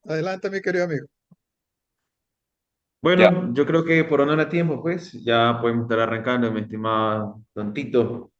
Adelante, mi querido amigo. Ya. Bueno, yo creo que por honor a tiempo, pues ya podemos estar arrancando, mi estimado Tontito.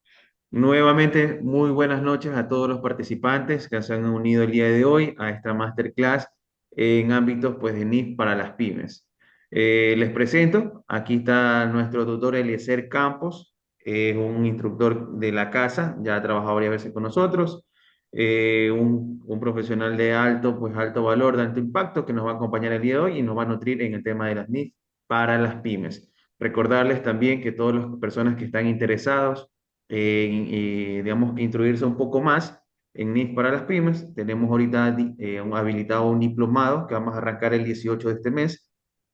Nuevamente, muy buenas noches a todos los participantes que se han unido el día de hoy a esta masterclass en ámbitos pues, de NIF para las pymes. Les presento, aquí está nuestro tutor Eliezer Campos, es un instructor de la casa, ya ha trabajado varias veces con nosotros, un profesional de alto, pues, alto valor, de alto impacto, que nos va a acompañar el día de hoy y nos va a nutrir en el tema de las NIF para las pymes. Recordarles también que todas las personas que están interesados digamos que introducirse un poco más en NIF para las pymes. Tenemos ahorita habilitado un diplomado que vamos a arrancar el 18 de este mes.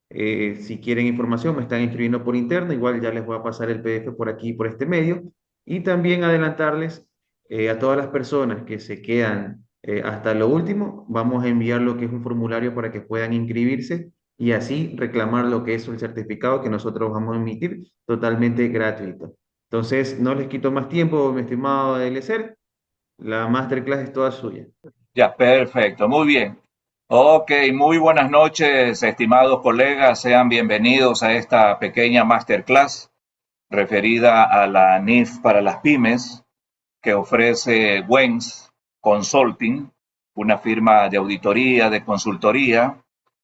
Si quieren información, me están escribiendo por interno, igual ya les voy a pasar el PDF por aquí, por este medio. Y también adelantarles a todas las personas que se quedan hasta lo último, vamos a enviar lo que es un formulario para que puedan inscribirse y así reclamar lo que es el certificado que nosotros vamos a emitir totalmente gratuito. Entonces, no les quito más tiempo, mi estimado Eliezer. La masterclass es toda suya. Ya, perfecto, muy bien. Ok, muy buenas noches, estimados colegas. Sean bienvenidos a esta pequeña masterclass referida a la NIF para las pymes que ofrece Wens Consulting, una firma de auditoría, de consultoría,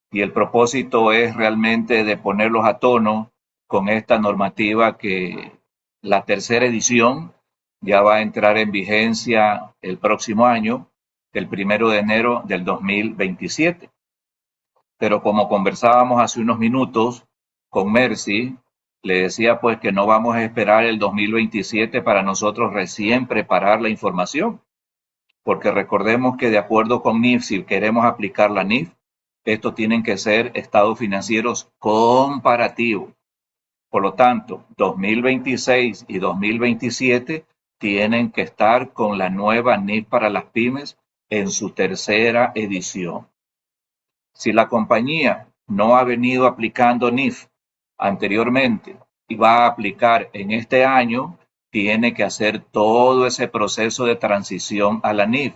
y el propósito es realmente de ponerlos a tono con esta normativa que la tercera edición ya va a entrar en vigencia el próximo año, el 1 de enero del 2027. Pero como conversábamos hace unos minutos con Mercy, le decía pues que no vamos a esperar el 2027 para nosotros recién preparar la información, porque recordemos que de acuerdo con NIF, si queremos aplicar la NIF, estos tienen que ser estados financieros comparativos. Por lo tanto, 2026 y 2027 tienen que estar con la nueva NIF para las pymes en su tercera edición. Si la compañía no ha venido aplicando NIF anteriormente y va a aplicar en este año, tiene que hacer todo ese proceso de transición a la NIF,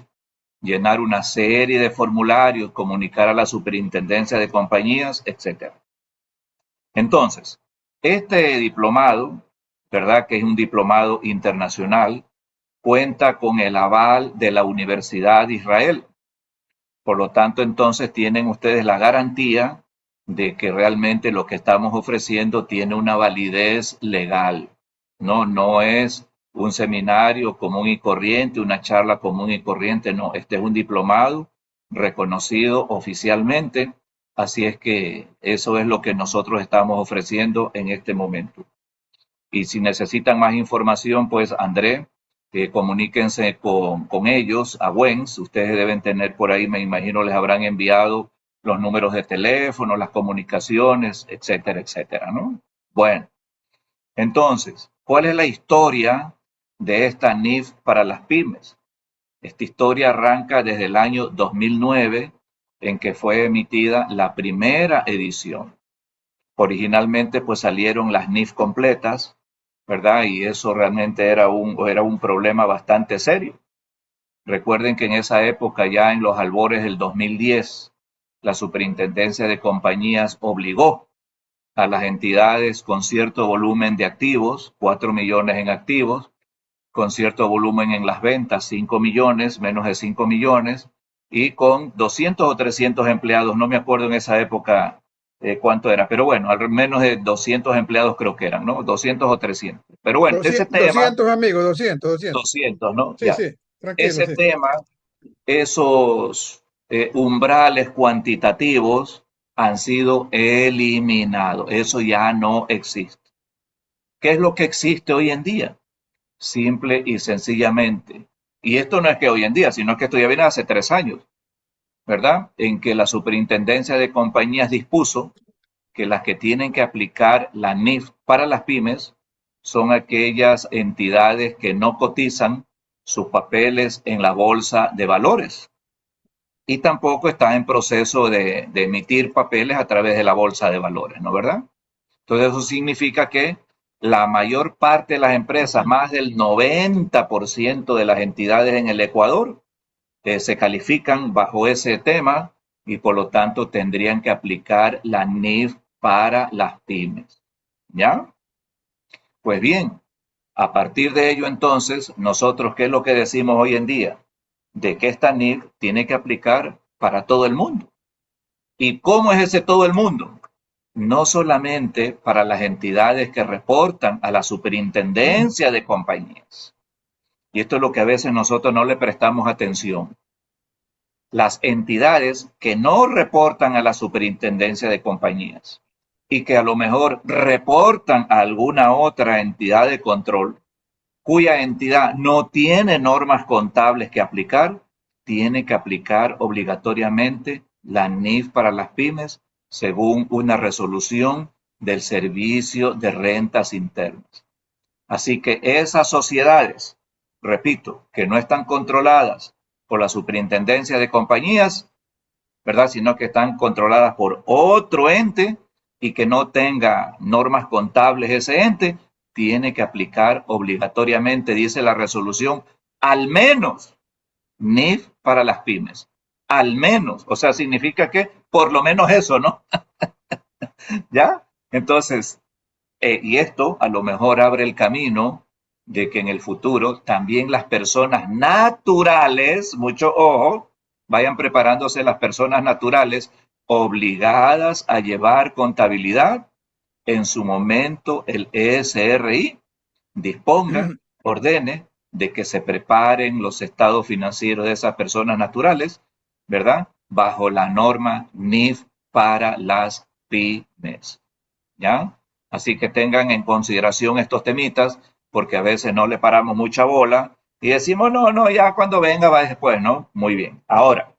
llenar una serie de formularios, comunicar a la superintendencia de compañías, etcétera. Entonces, este diplomado, ¿verdad? Que es un diplomado internacional, cuenta con el aval de la Universidad de Israel. Por lo tanto, entonces tienen ustedes la garantía de que realmente lo que estamos ofreciendo tiene una validez legal. No es un seminario común y corriente, una charla común y corriente, no, este es un diplomado reconocido oficialmente, así es que eso es lo que nosotros estamos ofreciendo en este momento. Y si necesitan más información, pues André, comuníquense con ellos, a Wens. Ustedes deben tener por ahí, me imagino, les habrán enviado los números de teléfono, las comunicaciones, etcétera, etcétera, ¿no? Bueno, entonces, ¿cuál es la historia de esta NIF para las pymes? Esta historia arranca desde el año 2009, en que fue emitida la primera edición. Originalmente pues salieron las NIF completas, ¿verdad? Y eso realmente era un problema bastante serio. Recuerden que en esa época, ya en los albores del 2010, la Superintendencia de Compañías obligó a las entidades con cierto volumen de activos, 4 millones en activos, con cierto volumen en las ventas, 5 millones, menos de 5 millones, y con 200 o 300 empleados, no me acuerdo en esa época cuánto era, pero bueno, al menos de 200 empleados creo que eran, ¿no? 200 o 300. Pero bueno, ese 200, tema, 200 amigos, 200, 200. 200, ¿no? Sí, Ya. sí, tranquilo, Ese sí. tema, esos umbrales cuantitativos han sido eliminados. Eso ya no existe. ¿Qué es lo que existe hoy en día? Simple y sencillamente. Y esto no es que hoy en día, sino que esto ya viene hace 3 años, ¿verdad? En que la Superintendencia de Compañías dispuso que las que tienen que aplicar la NIF para las pymes son aquellas entidades que no cotizan sus papeles en la bolsa de valores y tampoco están en proceso de emitir papeles a través de la bolsa de valores, ¿no? ¿Verdad? Entonces eso significa que la mayor parte de las empresas, más del 90% de las entidades en el Ecuador, se califican bajo ese tema y por lo tanto tendrían que aplicar la NIF para las pymes. ¿Ya? Pues bien, a partir de ello entonces, nosotros, ¿qué es lo que decimos hoy en día? De que esta NIF tiene que aplicar para todo el mundo. ¿Y cómo es ese todo el mundo? No solamente para las entidades que reportan a la superintendencia de compañías. Y esto es lo que a veces nosotros no le prestamos atención. Las entidades que no reportan a la superintendencia de compañías y que a lo mejor reportan a alguna otra entidad de control, cuya entidad no tiene normas contables que aplicar, tiene que aplicar obligatoriamente la NIF para las pymes según una resolución del Servicio de Rentas Internas. Así que esas sociedades, repito, que no están controladas por la superintendencia de compañías, ¿verdad? Sino que están controladas por otro ente y que no tenga normas contables ese ente, tiene que aplicar obligatoriamente, dice la resolución, al menos NIF para las pymes. Al menos, o sea, significa que por lo menos eso, ¿no? ¿Ya? Entonces, y esto a lo mejor abre el camino de que en el futuro también las personas naturales, mucho ojo, vayan preparándose las personas naturales obligadas a llevar contabilidad. En su momento el ESRI disponga, ordene de que se preparen los estados financieros de esas personas naturales, ¿verdad? Bajo la norma NIF para las pymes, ¿ya? Así que tengan en consideración estos temitas, porque a veces no le paramos mucha bola y decimos, no, ya cuando venga va después, ¿no? Muy bien. Ahora,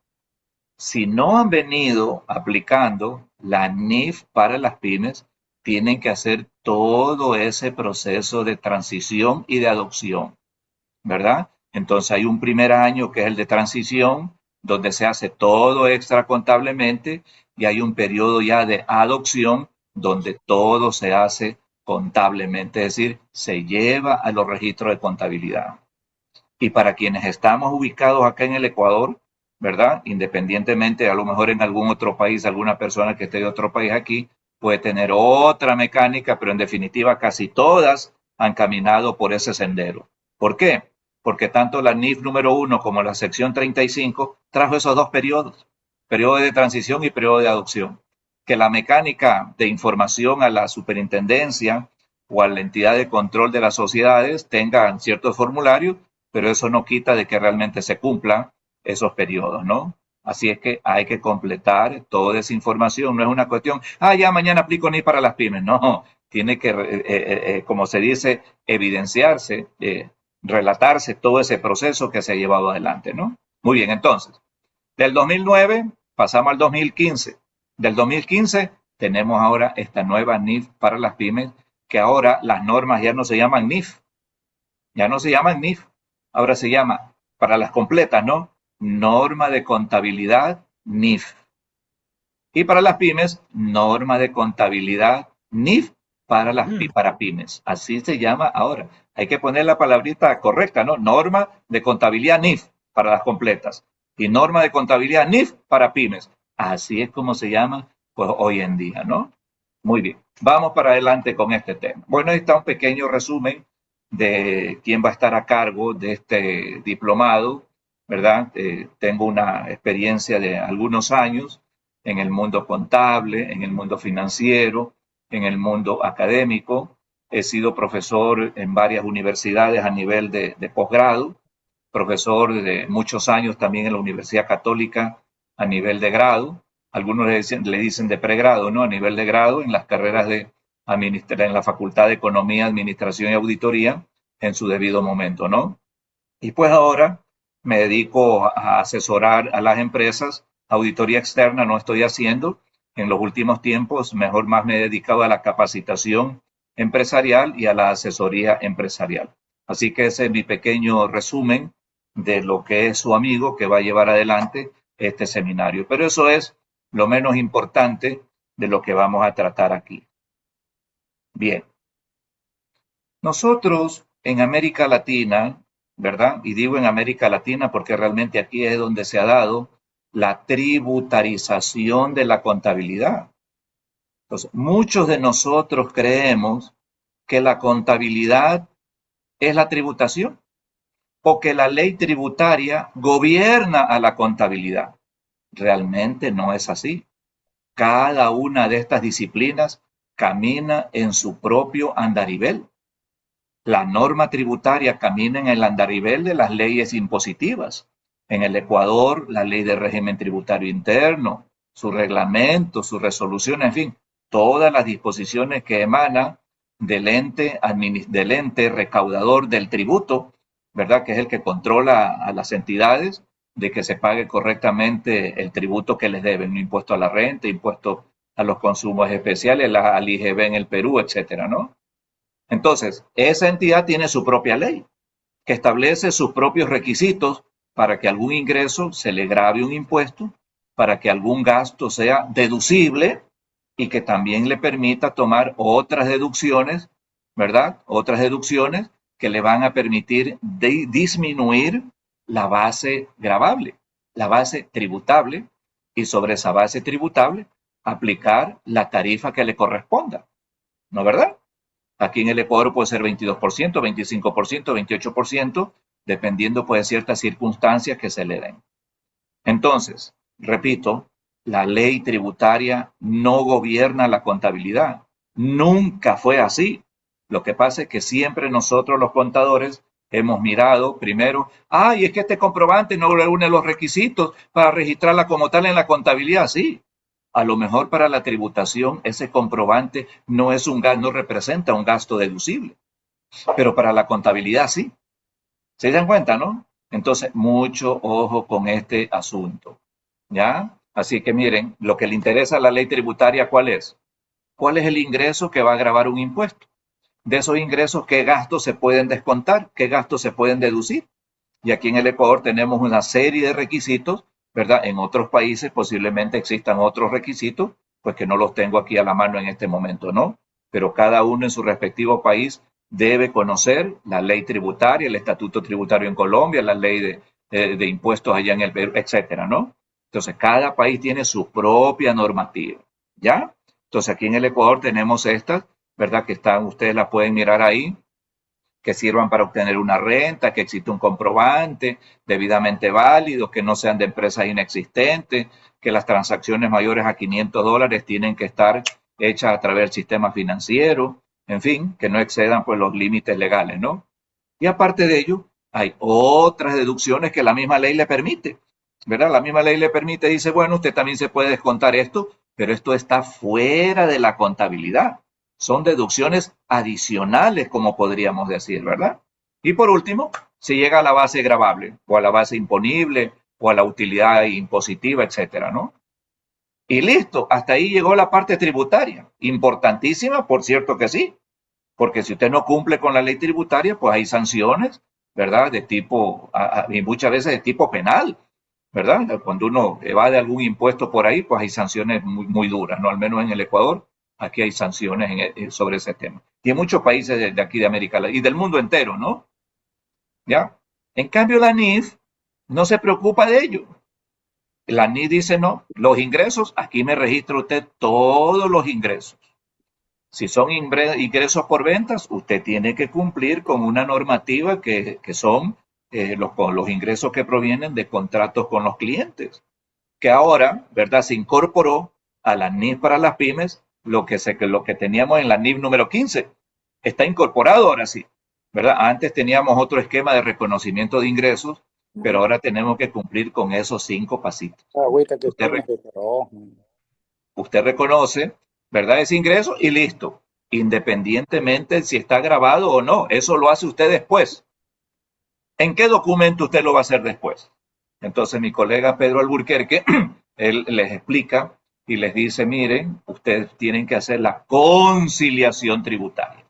si no han venido aplicando la NIF para las pymes, tienen que hacer todo ese proceso de transición y de adopción, ¿verdad? Entonces hay un primer año que es el de transición, donde se hace todo extra contablemente, y hay un periodo ya de adopción, donde todo se hace contablemente, es decir, se lleva a los registros de contabilidad. Y para quienes estamos ubicados acá en el Ecuador, ¿verdad? Independientemente, a lo mejor en algún otro país, alguna persona que esté de otro país aquí, puede tener otra mecánica, pero en definitiva casi todas han caminado por ese sendero. ¿Por qué? Porque tanto la NIF número 1 como la sección 35 trajo esos dos periodos, periodo de transición y periodo de adopción. Que la mecánica de información a la superintendencia o a la entidad de control de las sociedades tengan ciertos formularios, pero eso no quita de que realmente se cumplan esos periodos, ¿no? Así es que hay que completar toda esa información, no es una cuestión, ya mañana aplico NIF para las pymes, no, tiene que, como se dice, evidenciarse, relatarse todo ese proceso que se ha llevado adelante, ¿no? Muy bien, entonces, del 2009 pasamos al 2015, del 2015 tenemos ahora esta nueva NIF para las pymes, que ahora las normas ya no se llaman NIF, ya no se llaman NIF, ahora se llama, para las completas, ¿no? Norma de contabilidad NIF. Y para las pymes, norma de contabilidad NIF para pymes. Así se llama ahora. Hay que poner la palabrita correcta, ¿no? Norma de contabilidad NIF para las completas. Y norma de contabilidad NIF para pymes. Así es como se llama pues, hoy en día, ¿no? Muy bien. Vamos para adelante con este tema. Bueno, ahí está un pequeño resumen de quién va a estar a cargo de este diplomado, ¿verdad? Tengo una experiencia de algunos años en el mundo contable, en el mundo financiero, en el mundo académico. He sido profesor en varias universidades a nivel de posgrado, profesor de muchos años también en la Universidad Católica a nivel de grado. Algunos le dicen de pregrado, ¿no? A nivel de grado en las carreras de en la Facultad de Economía, Administración y Auditoría en su debido momento, ¿no? Y pues ahora me dedico a asesorar a las empresas. Auditoría externa no estoy haciendo. En los últimos tiempos, mejor más me he dedicado a la capacitación empresarial y a la asesoría empresarial. Así que ese es mi pequeño resumen de lo que es su amigo que va a llevar adelante este seminario. Pero eso es lo menos importante de lo que vamos a tratar aquí. Bien. Nosotros en América Latina, ¿verdad? Y digo en América Latina porque realmente aquí es donde se ha dado la tributarización de la contabilidad. Entonces, muchos de nosotros creemos que la contabilidad es la tributación o que la ley tributaria gobierna a la contabilidad. Realmente no es así. Cada una de estas disciplinas camina en su propio andarivel. La norma tributaria camina en el andarivel de las leyes impositivas. En el Ecuador, la ley de régimen tributario interno, su reglamento, su resolución, en fin, todas las disposiciones que emanan del ente recaudador del tributo, ¿verdad? Que es el que controla a las entidades de que se pague correctamente el tributo que les deben, un impuesto a la renta, impuesto a los consumos especiales, al IGB en el Perú, etcétera, ¿no? Entonces, esa entidad tiene su propia ley, que establece sus propios requisitos para que algún ingreso se le grave un impuesto, para que algún gasto sea deducible y que también le permita tomar otras deducciones, ¿verdad? Otras deducciones que le van a permitir disminuir la base gravable, la base tributable, y sobre esa base tributable aplicar la tarifa que le corresponda, ¿no es verdad? Aquí en el Ecuador puede ser 22%, 25%, 28%, dependiendo pues de ciertas circunstancias que se le den. Entonces, repito, la ley tributaria no gobierna la contabilidad. Nunca fue así. Lo que pasa es que siempre nosotros los contadores hemos mirado primero, ay, es que este comprobante no reúne los requisitos para registrarla como tal en la contabilidad. Sí, a lo mejor para la tributación ese comprobante no es no representa un gasto deducible, pero para la contabilidad sí. ¿Se dan cuenta, no? Entonces, mucho ojo con este asunto, ¿ya? Así que miren, lo que le interesa a la ley tributaria, ¿cuál es? ¿Cuál es el ingreso que va a gravar un impuesto? De esos ingresos, ¿qué gastos se pueden descontar? ¿Qué gastos se pueden deducir? Y aquí en el Ecuador tenemos una serie de requisitos, ¿verdad? En otros países posiblemente existan otros requisitos, pues que no los tengo aquí a la mano en este momento, ¿no? Pero cada uno en su respectivo país debe conocer la ley tributaria, el estatuto tributario en Colombia, la ley de impuestos allá en el Perú, etcétera, ¿no? Entonces, cada país tiene su propia normativa, ¿ya? Entonces, aquí en el Ecuador tenemos estas, ¿verdad? Que están, ustedes las pueden mirar ahí, que sirvan para obtener una renta, que existe un comprobante debidamente válido, que no sean de empresas inexistentes, que las transacciones mayores a $500 tienen que estar hechas a través del sistema financiero, en fin, que no excedan pues los límites legales, ¿no? Y aparte de ello, hay otras deducciones que la misma ley le permite, ¿verdad? La misma ley le permite, dice, bueno, usted también se puede descontar esto, pero esto está fuera de la contabilidad. Son deducciones adicionales, como podríamos decir, ¿verdad? Y por último, se llega a la base gravable, o a la base imponible, o a la utilidad impositiva, etcétera, ¿no? Y listo, hasta ahí llegó la parte tributaria. Importantísima, por cierto que sí, porque si usted no cumple con la ley tributaria, pues hay sanciones, ¿verdad? De tipo, y muchas veces de tipo penal, ¿verdad? Cuando uno evade algún impuesto por ahí, pues hay sanciones muy, muy duras, ¿no? Al menos en el Ecuador, aquí hay sanciones sobre ese tema. Y en muchos países de aquí de América Latina y del mundo entero, ¿no? ¿Ya? En cambio, la NIF no se preocupa de ello. La NIF dice, no, los ingresos, aquí me registra usted todos los ingresos. Si son ingresos por ventas, usted tiene que cumplir con una normativa que son los ingresos que provienen de contratos con los clientes, que ahora, ¿verdad? Se incorporó a la NIF para las pymes, lo que teníamos en la NIF número 15. Está incorporado ahora sí, ¿verdad? Antes teníamos otro esquema de reconocimiento de ingresos, pero ahora tenemos que cumplir con esos 5 pasitos. Usted reconoce, ¿verdad? Ese ingreso y listo, independientemente si está grabado o no. Eso lo hace usted después. ¿En qué documento usted lo va a hacer después? Entonces mi colega Pedro Alburquerque, él les explica y les dice, miren, ustedes tienen que hacer la conciliación tributaria.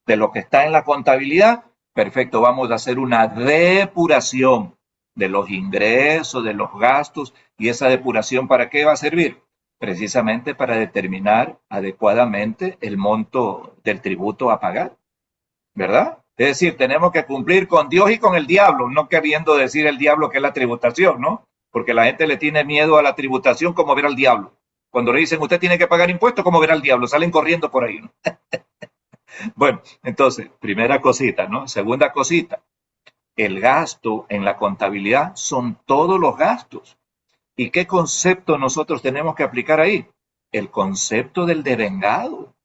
De lo que está en la contabilidad, perfecto, vamos a hacer una depuración de los ingresos, de los gastos, y esa depuración, ¿para qué va a servir? Precisamente para determinar adecuadamente el monto del tributo a pagar, ¿verdad? Es decir, tenemos que cumplir con Dios y con el diablo, no queriendo decir el diablo que es la tributación, ¿no? porque la gente le tiene miedo a la tributación como ver al diablo. Cuando le dicen usted tiene que pagar impuestos, como ver al diablo, salen corriendo por ahí, ¿no? Bueno, entonces, primera cosita, ¿no? Segunda cosita, el gasto en la contabilidad son todos los gastos. ¿Y qué concepto nosotros tenemos que aplicar ahí? El concepto del devengado,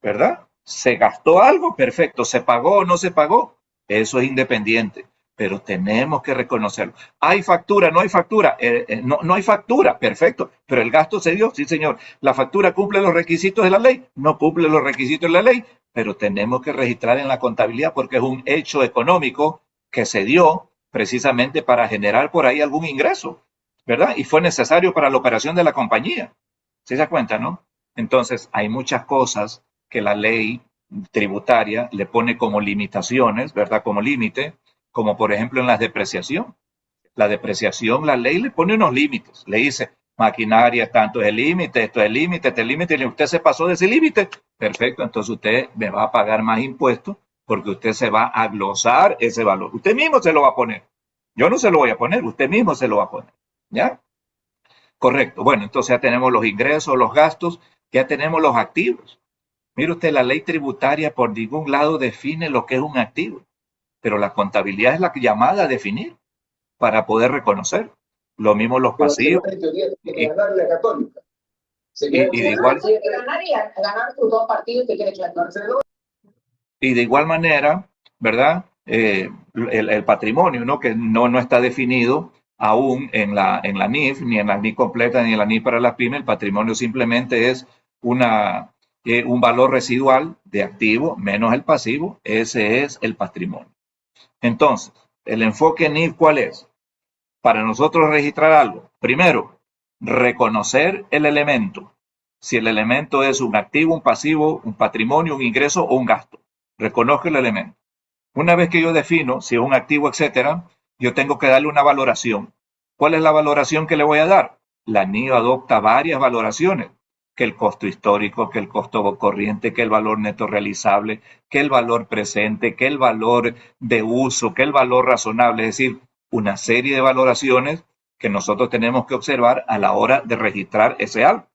¿verdad? ¿Se gastó algo? Perfecto. ¿Se pagó o no se pagó? Eso es independiente, pero tenemos que reconocerlo. ¿Hay factura? ¿No hay factura? No hay factura, perfecto, pero el gasto se dio, sí señor. ¿La factura cumple los requisitos de la ley? No cumple los requisitos de la ley, pero tenemos que registrar en la contabilidad porque es un hecho económico que se dio precisamente para generar por ahí algún ingreso, ¿verdad? Y fue necesario para la operación de la compañía. ¿Sí se da cuenta, no? Entonces, hay muchas cosas que la ley tributaria le pone como limitaciones, ¿verdad? Como límite, como por ejemplo en la depreciación. La depreciación, la ley le pone unos límites. Le dice, maquinaria, tanto es el límite, esto es el límite, este es el límite, y usted se pasó de ese límite. Perfecto, entonces usted me va a pagar más impuestos porque usted se va a glosar ese valor. Usted mismo se lo va a poner. Yo no se lo voy a poner, usted mismo se lo va a poner. ¿Ya? Correcto. Bueno, entonces ya tenemos los ingresos, los gastos, ya tenemos los activos. Mire usted, la ley tributaria por ningún lado define lo que es un activo, pero la contabilidad es la llamada a definir para poder reconocer. Lo mismo los pasivos. Y de igual, y de igual manera, ¿verdad? El patrimonio, ¿no? Que no está definido aún en la NIF, ni en la NIF completa, ni en la NIF para las pymes. El patrimonio simplemente es un valor residual de activo menos el pasivo. Ese es el patrimonio. Entonces, el enfoque NIF, ¿cuál es? Para nosotros registrar algo. Primero, reconocer el elemento. Si el elemento es un activo, un pasivo, un patrimonio, un ingreso o un gasto. Reconozco el elemento. Una vez que yo defino si es un activo, etcétera, yo tengo que darle una valoración. ¿Cuál es la valoración que le voy a dar? La NIF adopta varias valoraciones, que el costo histórico, que el costo corriente, que el valor neto realizable, que el valor presente, que el valor de uso, que el valor razonable, es decir, una serie de valoraciones que nosotros tenemos que observar a la hora de registrar ese algo.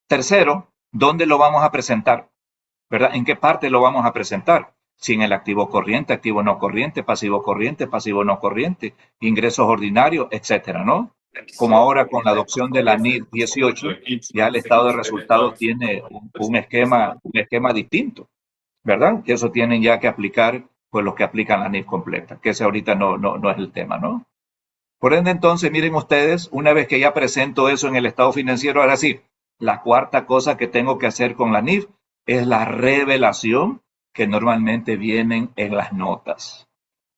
Tercero, ¿dónde lo vamos a presentar? ¿Verdad? ¿En qué parte lo vamos a presentar? Si en el activo corriente, activo no corriente, pasivo no corriente, ingresos ordinarios, etcétera, ¿no? Como ahora con la adopción de la NIF 18, ya el estado de resultados tiene un esquema distinto, ¿verdad? Que eso tienen ya que aplicar, pues los que aplican la NIF completa, que ese ahorita no es el tema, ¿no? Por ende, entonces, miren ustedes, una vez que ya presento eso en el estado financiero, ahora sí, la cuarta cosa que tengo que hacer con la NIF es la revelación que normalmente vienen en las notas.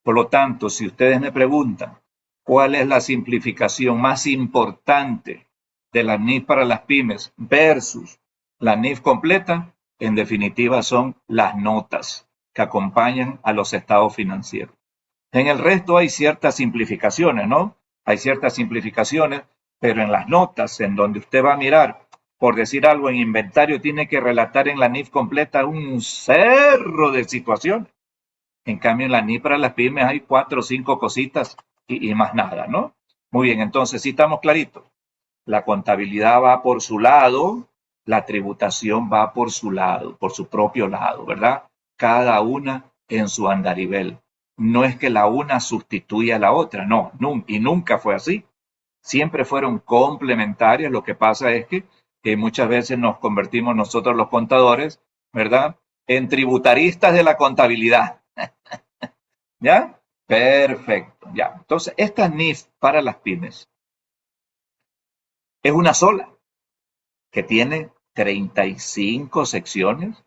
Por lo tanto, si ustedes me preguntan cuál es la simplificación más importante de la NIF para las pymes versus la NIF completa, en definitiva son las notas que acompañan a los estados financieros. En el resto hay ciertas simplificaciones, ¿no? Hay ciertas simplificaciones, pero en las notas, en donde usted va a mirar, por decir algo, en inventario, tiene que relatar en la NIF completa un cerro de situaciones. En cambio, en la NIF para las pymes hay 4 o 5 cositas y más nada, ¿no? Muy bien, entonces sí estamos claritos. La contabilidad va por su lado, la tributación va por su lado, por su propio lado, ¿verdad? Cada una en su andarivel. No es que la una sustituya a la otra, no, y nunca fue así. Siempre fueron complementarias. Lo que pasa es que muchas veces nos convertimos nosotros los contadores, ¿verdad?, en tributaristas de la contabilidad. ¿Ya? Perfecto, ya. Entonces, esta NIF para las pymes es una sola, que tiene 35 secciones,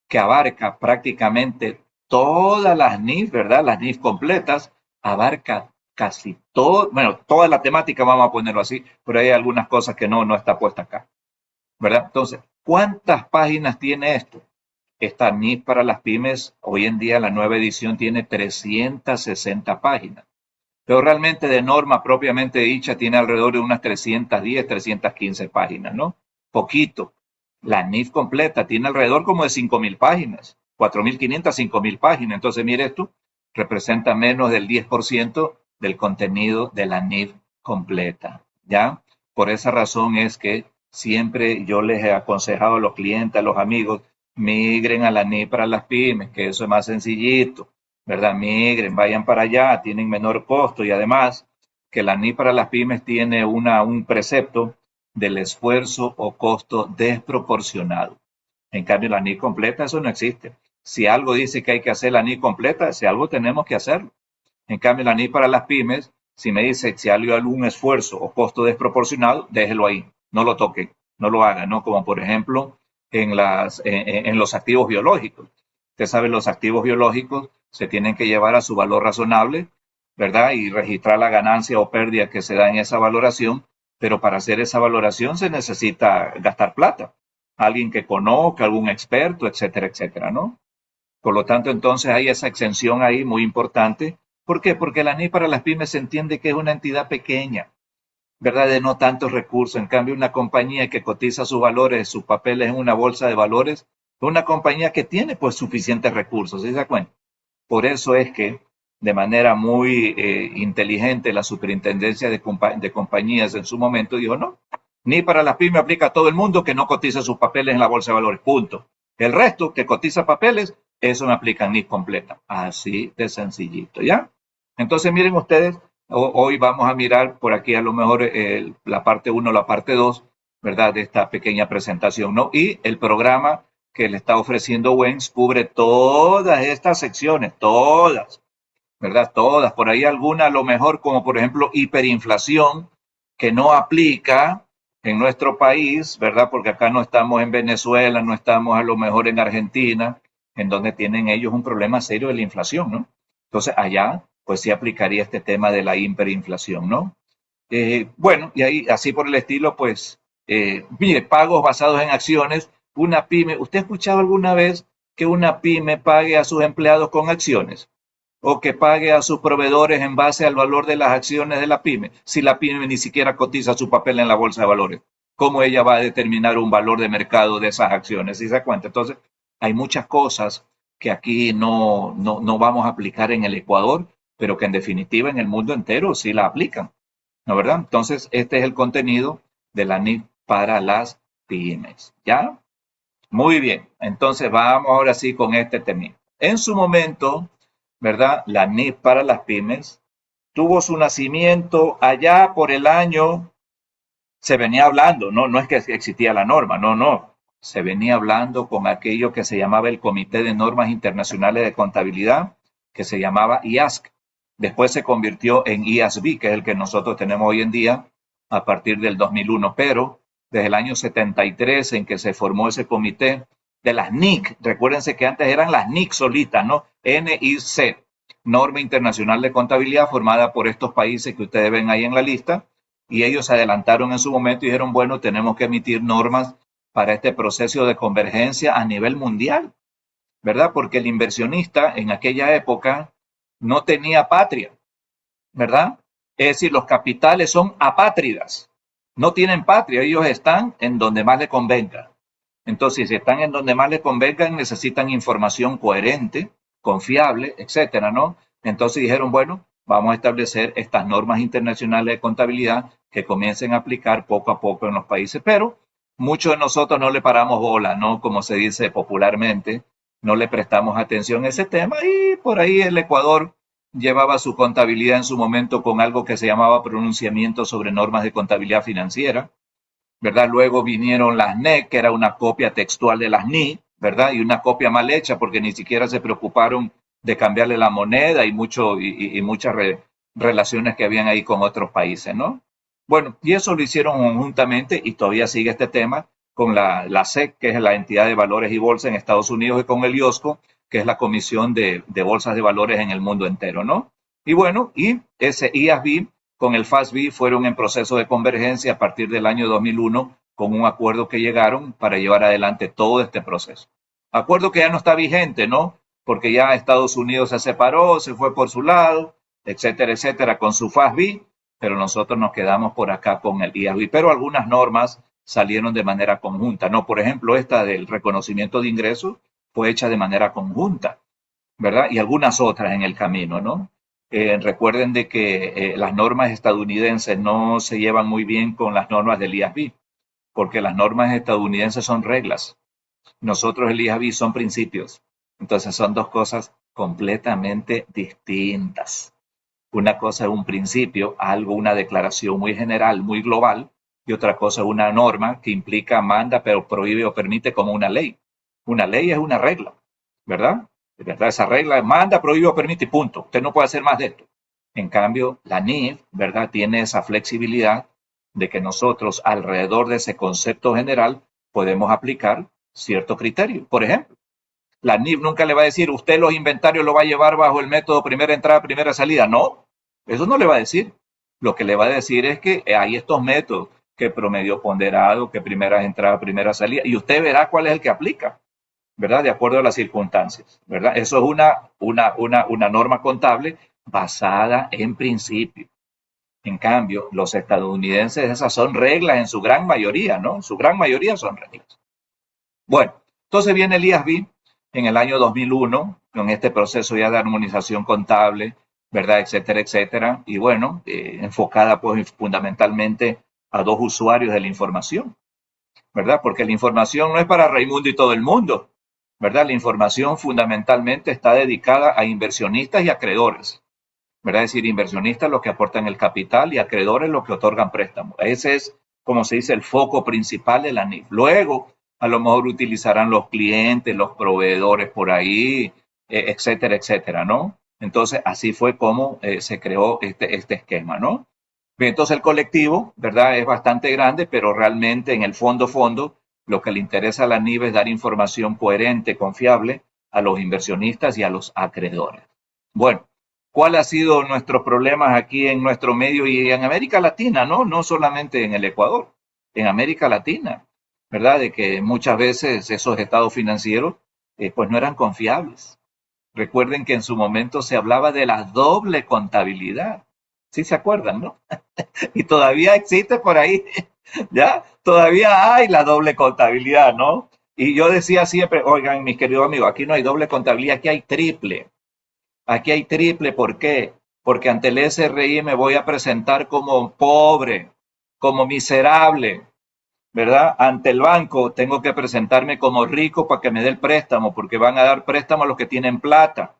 que abarca prácticamente todas las NIF, ¿verdad? Las NIF completas, abarca casi todo, bueno, toda la temática, vamos a ponerlo así, pero hay algunas cosas que no está puesta acá, ¿verdad? Entonces, ¿cuántas páginas tiene esto? Esta NIF para las pymes, hoy en día la nueva edición tiene 360 páginas, pero realmente de norma propiamente dicha tiene alrededor de unas 310, 315 páginas, ¿no? Poquito. La NIF completa tiene alrededor como de 5.000 páginas, 4.500, 5.000 páginas. Entonces, mire esto, representa menos del 10% del contenido de la NIF completa, ¿ya? Por esa razón es que siempre yo les he aconsejado a los clientes, a los amigos, migren a la NI para las pymes, que eso es más sencillito, ¿verdad? Migren, vayan para allá, tienen menor costo y además que la NI para las pymes tiene un precepto del esfuerzo o costo desproporcionado. En cambio, la NI completa, eso no existe. Si algo dice que hay que hacer la NI completa, si algo tenemos que hacerlo. En cambio, la NI para las pymes, si me dice si hay algún esfuerzo o costo desproporcionado, déjelo ahí, no lo toque, no lo haga, ¿no? Como por ejemplo en los activos biológicos. Usted sabe, los activos biológicos se tienen que llevar a su valor razonable, ¿verdad? Y registrar la ganancia o pérdida que se da en esa valoración, pero para hacer esa valoración se necesita gastar plata. Alguien que conozca, algún experto, etcétera, etcétera, ¿no? Por lo tanto, entonces hay esa exención ahí muy importante. ¿Por qué? Porque la NI para las pymes se entiende que es una entidad pequeña, ¿verdad? De no tantos recursos. En cambio, una compañía que cotiza sus valores, sus papeles en una bolsa de valores, es una compañía que tiene pues suficientes recursos, ¿sí se da cuenta? Por eso es que de manera muy inteligente la superintendencia de compañías en su momento dijo, no, ni para las pymes aplica a todo el mundo que no cotiza sus papeles en la bolsa de valores, punto. El resto que cotiza papeles, eso no aplica ni completa. Así de sencillito, ¿ya? Entonces miren ustedes, hoy vamos a mirar por aquí a lo mejor la parte 1, la parte 2, ¿verdad? De esta pequeña presentación, ¿no? Y el programa que le está ofreciendo Wens cubre todas estas secciones, todas, ¿verdad? Todas. Por ahí alguna a lo mejor como por ejemplo hiperinflación, que no aplica en nuestro país, ¿verdad? Porque acá no estamos en Venezuela, no estamos a lo mejor en Argentina, en donde tienen ellos un problema serio de la inflación, ¿no? Entonces allá pues sí aplicaría este tema de la hiperinflación, ¿no? Bueno, y ahí así por el estilo, pues, mire, pagos basados en acciones, una pyme, ¿usted ha escuchado alguna vez que una pyme pague a sus empleados con acciones? O que pague a sus proveedores en base al valor de las acciones de la pyme, si la pyme ni siquiera cotiza su papel en la bolsa de valores. ¿Cómo ella va a determinar un valor de mercado de esas acciones? ¿Sí se da cuenta? Entonces, hay muchas cosas que aquí no vamos a aplicar en el Ecuador, pero que en definitiva en el mundo entero sí la aplican, ¿no verdad? Entonces, este es el contenido de la NIF para las pymes, ¿ya? Muy bien, entonces vamos ahora sí con este tema. En su momento, ¿verdad? La NIF para las pymes tuvo su nacimiento allá por el año, se venía hablando, no es que existía la norma, no, se venía hablando con aquello que se llamaba el Comité de Normas Internacionales de Contabilidad, que se llamaba IASC. Después se convirtió en IASB, que es el que nosotros tenemos hoy en día a partir del 2001, pero desde el año 73 en que se formó ese comité de las NIC, recuérdense que antes eran las NIC solitas, ¿no? NIC, Norma Internacional de Contabilidad, formada por estos países que ustedes ven ahí en la lista, y ellos se adelantaron en su momento y dijeron, bueno, tenemos que emitir normas para este proceso de convergencia a nivel mundial, ¿verdad? Porque el inversionista en aquella época no tenía patria, ¿verdad? Es decir, los capitales son apátridas, no tienen patria, ellos están en donde más les convenga. Entonces, si están en donde más les convenga, necesitan información coherente, confiable, etcétera, ¿no? Entonces dijeron, bueno, vamos a establecer estas normas internacionales de contabilidad que comiencen a aplicar poco a poco en los países, pero muchos de nosotros no le paramos bola, ¿no? Como se dice popularmente, no le prestamos atención a ese tema y por ahí el Ecuador llevaba su contabilidad en su momento con algo que se llamaba pronunciamiento sobre normas de contabilidad financiera, ¿verdad? Luego vinieron las NEC, que era una copia textual de las NI, ¿verdad? Y una copia mal hecha porque ni siquiera se preocuparon de cambiarle la moneda y muchas relaciones que habían ahí con otros países, ¿no? Bueno, y eso lo hicieron conjuntamente y todavía sigue este tema con la SEC, que es la entidad de valores y bolsa en Estados Unidos, y con el IOSCO, que es la Comisión de Bolsas de Valores en el mundo entero, ¿no? Y bueno, y ese IASB con el FASB fueron en proceso de convergencia a partir del año 2001 con un acuerdo que llegaron para llevar adelante todo este proceso. Acuerdo que ya no está vigente, ¿no? Porque ya Estados Unidos se separó, se fue por su lado, etcétera, etcétera, con su FASB, pero nosotros nos quedamos por acá con el IASB. Pero algunas normas salieron de manera conjunta, ¿no? Por ejemplo, esta del reconocimiento de ingresos fue hecha de manera conjunta, ¿verdad? Y algunas otras en el camino, ¿no? Recuerden de que las normas estadounidenses no se llevan muy bien con las normas del IASB, porque las normas estadounidenses son reglas. Nosotros el IASB son principios. Entonces son dos cosas completamente distintas. Una cosa es un principio, algo, una declaración muy general, muy global, y otra cosa es una norma que implica, manda, pero prohíbe o permite como una ley. Una ley es una regla, ¿verdad? ¿Verdad? Esa regla manda, prohíbe o permite, punto. Usted no puede hacer más de esto. En cambio, la NIF, ¿verdad? Tiene esa flexibilidad de que nosotros alrededor de ese concepto general podemos aplicar cierto criterio. Por ejemplo, la NIF nunca le va a decir, usted los inventarios lo va a llevar bajo el método primera entrada, primera salida. No, eso no le va a decir. Lo que le va a decir es que hay estos métodos, que promedio ponderado, que primera entrada, primera salida, y usted verá cuál es el que aplica, ¿verdad? De acuerdo a las circunstancias, ¿verdad? Eso es una norma contable basada en principios. En cambio, los estadounidenses, esas son reglas en su gran mayoría, ¿no? En su gran mayoría son reglas. Bueno, entonces viene el IASB en el año 2001, con este proceso ya de armonización contable, ¿verdad? Etcétera, etcétera. Y bueno, enfocada pues fundamentalmente a dos usuarios de la información, ¿verdad? Porque la información no es para Raimundo y todo el mundo, ¿verdad? La información fundamentalmente está dedicada a inversionistas y acreedores, ¿verdad? Es decir, inversionistas los que aportan el capital y acreedores los que otorgan préstamos. Ese es, como se dice, el foco principal de la NIF. Luego, a lo mejor utilizarán los clientes, los proveedores por ahí, etcétera, etcétera, ¿no? Entonces, así fue como se creó este esquema, ¿no? Bien, entonces el colectivo, ¿verdad? Es bastante grande, pero realmente en el fondo, lo que le interesa a la NIF es dar información coherente, confiable a los inversionistas y a los acreedores. Bueno, ¿cuál ha sido nuestros problemas aquí en nuestro medio y en América Latina, ¿no? No solamente en el Ecuador, en América Latina, ¿verdad? De que muchas veces esos estados financieros pues no eran confiables. Recuerden que en su momento se hablaba de la doble contabilidad. Sí se acuerdan, ¿no? Y todavía existe por ahí, ¿ya? Todavía hay la doble contabilidad, ¿no? Y yo decía siempre, oigan, mis queridos amigos, aquí no hay doble contabilidad, aquí hay triple. Aquí hay triple, ¿por qué? Porque ante el SRI me voy a presentar como pobre, como miserable, ¿verdad? Ante el banco tengo que presentarme como rico para que me dé el préstamo, porque van a dar préstamo a los que tienen plata,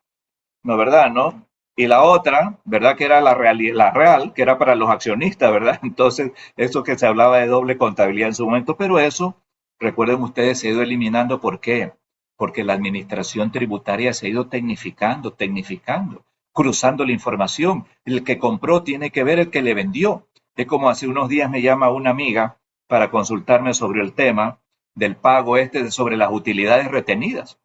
¿no? ¿Verdad? ¿No? Y la otra, ¿verdad? Que era la real, que era para los accionistas, ¿verdad? Entonces, eso que se hablaba de doble contabilidad en su momento, pero eso, recuerden ustedes, se ha ido eliminando. ¿Por qué? Porque la administración tributaria se ha ido tecnificando, cruzando la información. El que compró tiene que ver el que le vendió. Es como hace unos días me llama una amiga para consultarme sobre el tema del pago sobre las utilidades retenidas.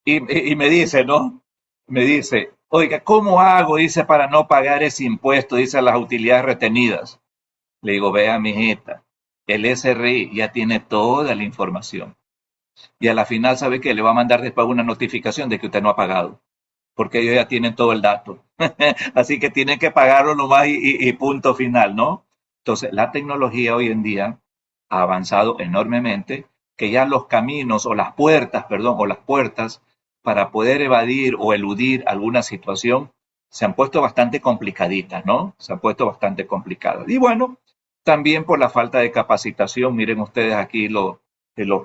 Y me dice, ¿no? Me dice, oiga, ¿cómo hago? Dice, para no pagar ese impuesto, dice, a las utilidades retenidas. Le digo, vea, mijita, el SRI ya tiene toda la información. Y a la final, ¿sabe qué? Le va a mandar después una notificación de que usted no ha pagado, porque ellos ya tienen todo el dato. Así que tienen que pagarlo nomás y punto final, ¿no? Entonces, la tecnología hoy en día ha avanzado enormemente, que ya los caminos o las puertas, perdón, o las puertas para poder evadir o eludir alguna situación se han puesto bastante complicaditas, ¿no? Se han puesto bastante complicadas. Y bueno, también por la falta de capacitación, miren ustedes aquí los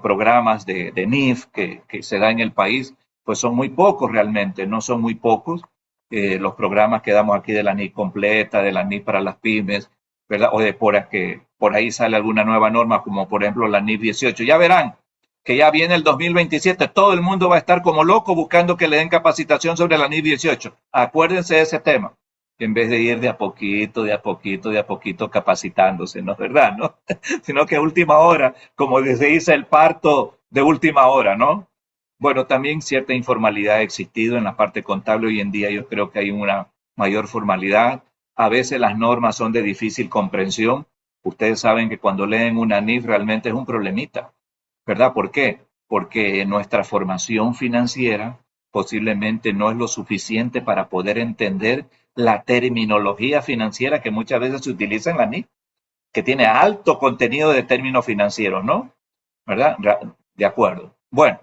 programas de NIF que se da en el país, pues son muy pocos realmente, no son muy pocos. Los programas que damos aquí de la NIF completa, de la NIF para las pymes, ¿verdad? O de por ahí sale alguna nueva norma, como por ejemplo la NIF 18. Ya verán que ya viene el 2027, todo el mundo va a estar como loco buscando que le den capacitación sobre la NIF 18. Acuérdense de ese tema, en vez de ir de a poquito, de a poquito, de a poquito capacitándose, ¿no es verdad? ¿No? Sino que a última hora, como se dice, el parto de última hora, ¿no? Bueno, también cierta informalidad ha existido en la parte contable hoy en día. Yo creo que hay una mayor formalidad. A veces las normas son de difícil comprensión. Ustedes saben que cuando leen una NIF realmente es un problemita, ¿verdad? ¿Por qué? Porque nuestra formación financiera posiblemente no es lo suficiente para poder entender la terminología financiera que muchas veces se utiliza en la NIF, que tiene alto contenido de términos financieros, ¿no? ¿Verdad? De acuerdo. Bueno,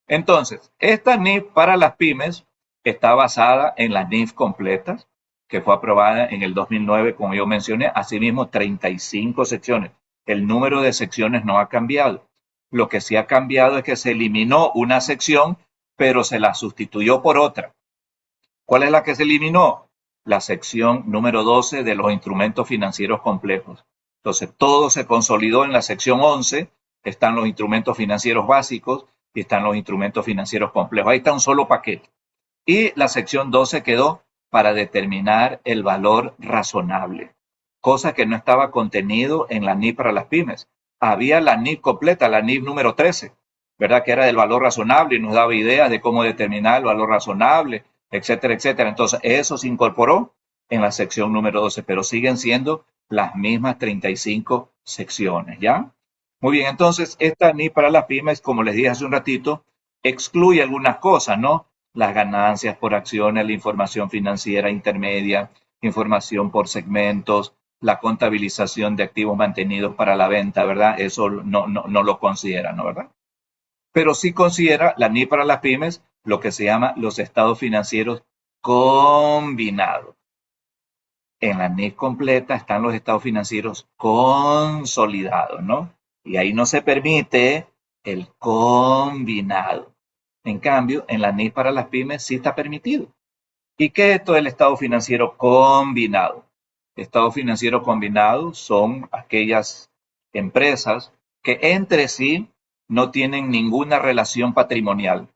entonces, esta NIF para las pymes está basada en las NIF completas, que fue aprobada en el 2009, como yo mencioné, asimismo 35 secciones. El número de secciones no ha cambiado. Lo que sí ha cambiado es que se eliminó una sección, pero se la sustituyó por otra. ¿Cuál es la que se eliminó? La sección número 12 de los instrumentos financieros complejos. Entonces, todo se consolidó en la sección 11, están los instrumentos financieros básicos y están los instrumentos financieros complejos. Ahí está un solo paquete. Y la sección 12 quedó para determinar el valor razonable, cosa que no estaba contenido en la NIF para las pymes. Había la NIF completa, la NIF número 13, ¿verdad? Que era del valor razonable y nos daba ideas de cómo determinar el valor razonable, etcétera, etcétera. Entonces, eso se incorporó en la sección número 12, pero siguen siendo las mismas 35 secciones, ¿ya? Muy bien, entonces, esta NIF para las pymes, como les dije hace un ratito, excluye algunas cosas, ¿no? Las ganancias por acciones, la información financiera intermedia, información por segmentos, la contabilización de activos mantenidos para la venta, ¿verdad? Eso no lo considera, ¿no? ¿Verdad? Pero sí considera la NIF para las pymes lo que se llama los estados financieros combinados. En la NIF completa están los estados financieros consolidados, ¿no? Y ahí no se permite el combinado. En cambio, en la NIF para las pymes sí está permitido. ¿Y qué es esto del estado financiero combinado? Estado financiero combinado son aquellas empresas que entre sí no tienen ninguna relación patrimonial,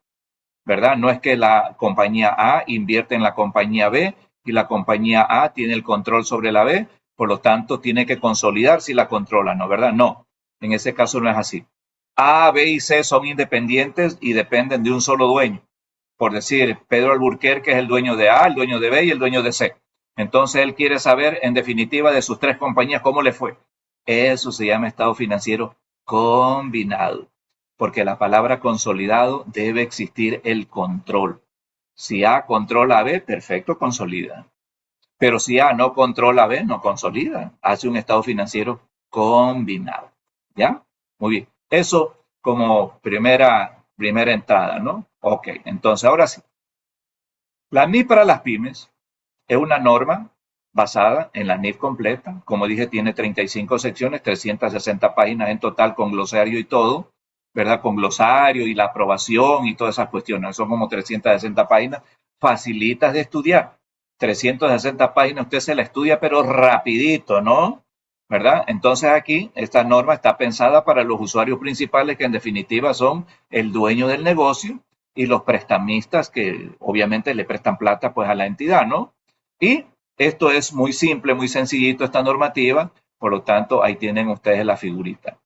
¿verdad? No es que la compañía A invierte en la compañía B y la compañía A tiene el control sobre la B, por lo tanto tiene que consolidar si la controla, ¿no? ¿Verdad? No, en ese caso no es así. A, B y C son independientes y dependen de un solo dueño. Por decir, Pedro Alburquerque es el dueño de A, el dueño de B y el dueño de C. Entonces él quiere saber, en definitiva, de sus tres compañías cómo le fue. Eso se llama estado financiero combinado, porque la palabra consolidado debe existir el control. Si A controla a B, perfecto, consolida. Pero si A no controla a B, no consolida. Hace un estado financiero combinado. ¿Ya? Muy bien. Eso como primera entrada, ¿no? Ok, entonces ahora sí. La NIF para las pymes es una norma basada en la NIF completa. Como dije, tiene 35 secciones, 360 páginas en total con glosario y todo, ¿verdad? Con glosario y la aprobación y todas esas cuestiones. Son como 360 páginas facilitas de estudiar. 360 páginas usted se la estudia, pero rapidito, ¿no? ¿Verdad? Entonces aquí esta norma está pensada para los usuarios principales que en definitiva son el dueño del negocio y los prestamistas que obviamente le prestan plata pues a la entidad, ¿no? Y esto es muy simple, muy sencillito esta normativa, por lo tanto ahí tienen ustedes la figurita.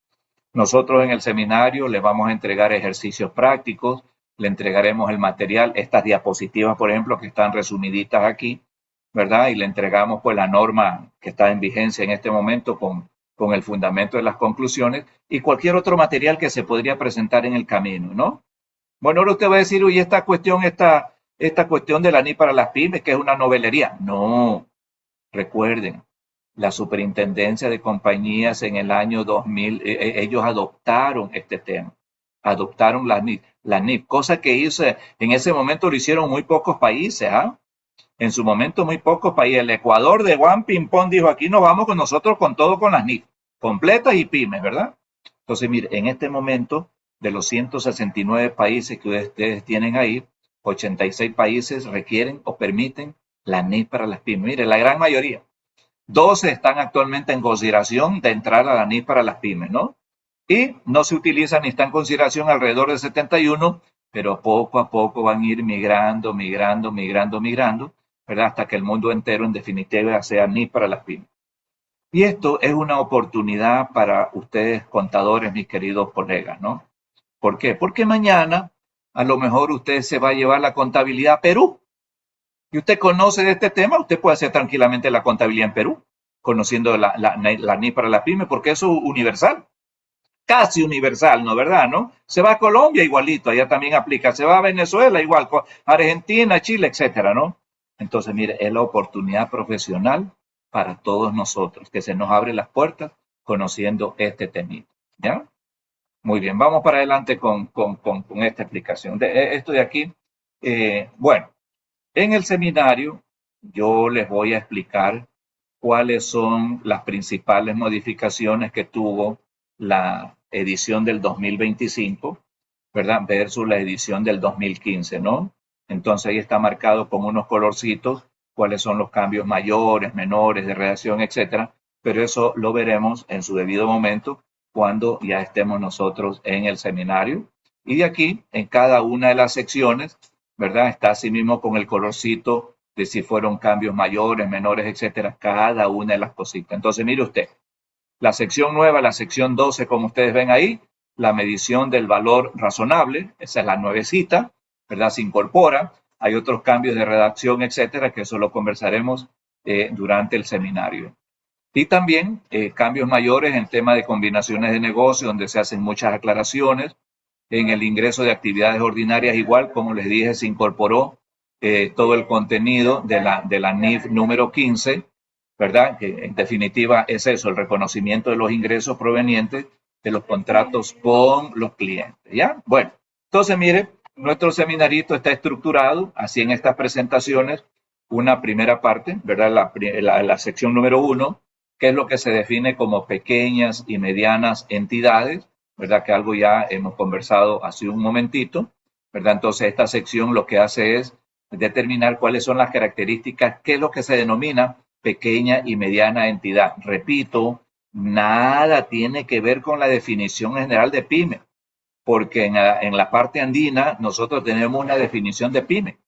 Nosotros en el seminario les vamos a entregar ejercicios prácticos, le entregaremos el material, estas diapositivas por ejemplo que están resumiditas aquí, ¿verdad? Y le entregamos pues la norma que está en vigencia en este momento con el fundamento de las conclusiones y cualquier otro material que se podría presentar en el camino, ¿no? Bueno, ahora usted va a decir, oye, esta cuestión de la NIF para las pymes, que es una novelería. No, recuerden, la Superintendencia de Compañías en el año 2000, ellos adoptaron este tema, adoptaron la NIF, cosa que hizo, en ese momento lo hicieron muy pocos países, ¿ah? En su momento muy pocos países. El Ecuador de Juan Pimpón dijo, aquí nos vamos con nosotros con todo con las NIF, completas y pymes, ¿verdad? Entonces, mire, en este momento, de los 169 países que ustedes tienen ahí, 86 países requieren o permiten la NIF para las pymes. Mire, la gran mayoría. 12 están actualmente en consideración de entrar a la NIF para las pymes, ¿no? Y no se utilizan ni está en consideración alrededor de 71, pero poco a poco van a ir migrando, ¿verdad? Hasta que el mundo entero en definitiva sea NIF para las pymes. Y esto es una oportunidad para ustedes contadores, mis queridos colegas, ¿no? ¿Por qué? Porque mañana a lo mejor usted se va a llevar la contabilidad a Perú. Y usted conoce de este tema, usted puede hacer tranquilamente la contabilidad en Perú, conociendo la NIF para la pyme, porque eso es universal. Casi universal, ¿no? ¿Verdad? ¿No? Se va a Colombia igualito, allá también aplica. Se va a Venezuela igual, Argentina, Chile, etcétera, ¿no? Entonces, mire, es la oportunidad profesional para todos nosotros, que se nos abren las puertas conociendo este temito, ¿ya? Muy bien, vamos para adelante con esta explicación. Esto de aquí, bueno, En el seminario yo les voy a explicar cuáles son las principales modificaciones que tuvo la edición del 2025, ¿verdad? Versus la edición del 2015, ¿no? Entonces ahí está marcado con unos colorcitos cuáles son los cambios mayores, menores de redacción, etcétera, pero eso lo veremos en su debido momento cuando ya estemos nosotros en el seminario. Y de aquí, en cada una de las secciones, ¿verdad? Está así mismo con el colorcito de si fueron cambios mayores, menores, etcétera, cada una de las cositas. Entonces, mire usted, la sección nueva, la sección 12, como ustedes ven ahí, la medición del valor razonable, esa es la nuevecita, ¿verdad? Se incorpora. Hay otros cambios de redacción, etcétera, que eso lo conversaremos durante el seminario. Y también cambios mayores en tema de combinaciones de negocio, donde se hacen muchas aclaraciones. En el ingreso de actividades ordinarias, igual, como les dije, se incorporó todo el contenido de la NIF número 15, ¿verdad? Que en definitiva es eso, el reconocimiento de los ingresos provenientes de los contratos con los clientes, ¿ya? Bueno, entonces mire, nuestro seminarito está estructurado así en estas presentaciones, una primera parte, ¿verdad? La sección número 1, que es lo que se define como pequeñas y medianas entidades, ¿verdad? Que algo ya hemos conversado hace un momentito, ¿verdad? Entonces esta sección lo que hace es determinar cuáles son las características, qué es lo que se denomina pequeña y mediana entidad. Repito, nada tiene que ver con la definición general de pyme, porque en la parte andina nosotros tenemos una definición de pyme,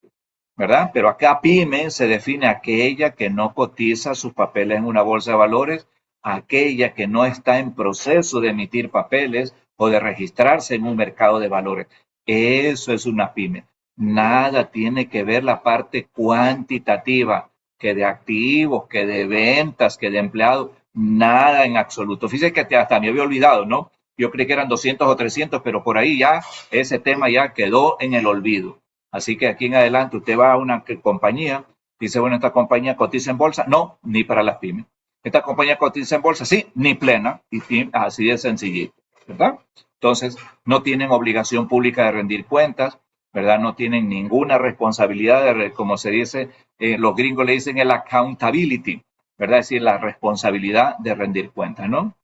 ¿verdad? Pero acá pyme se define aquella que no cotiza sus papeles en una bolsa de valores, aquella que no está en proceso de emitir papeles o de registrarse en un mercado de valores. Eso es una pyme. Nada tiene que ver la parte cuantitativa, que de activos, que de ventas, que de empleados, nada en absoluto. Fíjese que hasta me había olvidado, ¿no? Yo creí que eran 200 o 300, pero por ahí ya ese tema ya quedó en el olvido. Así que aquí en adelante usted va a una compañía, dice, bueno, esta compañía cotiza en bolsa. No, ni para las pymes. Esta compañía cotiza en bolsa, sí, ni plena. Y así de sencillito, ¿verdad? Entonces, no tienen obligación pública de rendir cuentas, ¿verdad? No tienen ninguna responsabilidad, como se dice, los gringos le dicen el accountability, ¿verdad? Es decir, la responsabilidad de rendir cuentas, ¿no?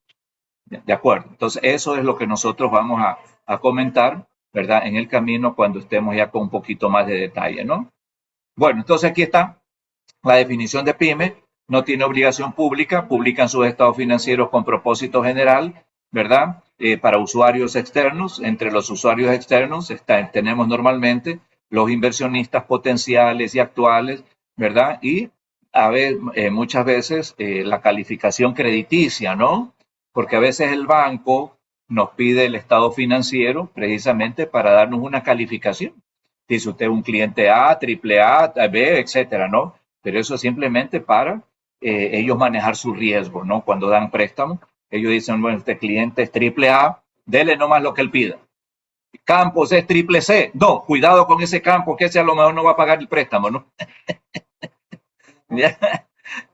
De acuerdo. Entonces, eso es lo que nosotros vamos a comentar, ¿verdad? En el camino cuando estemos ya con un poquito más de detalle, ¿no? Bueno, entonces aquí está la definición de pyme. No tiene obligación pública, publican sus estados financieros con propósito general, ¿verdad? Para usuarios externos. Entre los usuarios externos tenemos normalmente los inversionistas potenciales y actuales, ¿verdad? Y a ver, muchas veces la calificación crediticia, ¿no? Porque a veces el banco nos pide el estado financiero precisamente para darnos una calificación. Dice usted un cliente A, triple A, B, etcétera, ¿no? Pero eso es simplemente para ellos manejar su riesgo, ¿no? Cuando dan préstamo, ellos dicen, bueno, este cliente es triple A, dele nomás lo que él pida. Campos es triple C. No, cuidado con ese campo, que ese a lo mejor no va a pagar el préstamo, ¿no?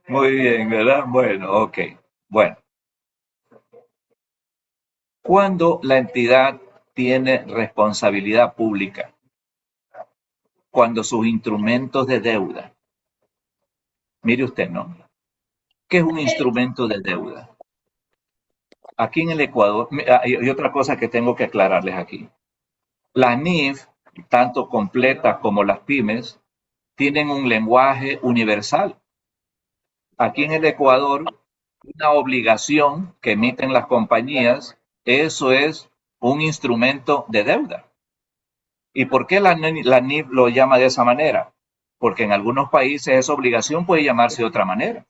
Muy bien, ¿verdad? Bueno, ok. Bueno. Cuando la entidad tiene responsabilidad pública, cuando sus instrumentos de deuda, mire usted, ¿no? ¿Qué es un instrumento de deuda? Aquí en el Ecuador, y otra cosa que tengo que aclararles aquí. Las NIF, tanto completas como las pymes, tienen un lenguaje universal. Aquí en el Ecuador, una obligación que emiten las compañías, eso es un instrumento de deuda. ¿Y por qué la NIF lo llama de esa manera? Porque en algunos países esa obligación puede llamarse de otra manera.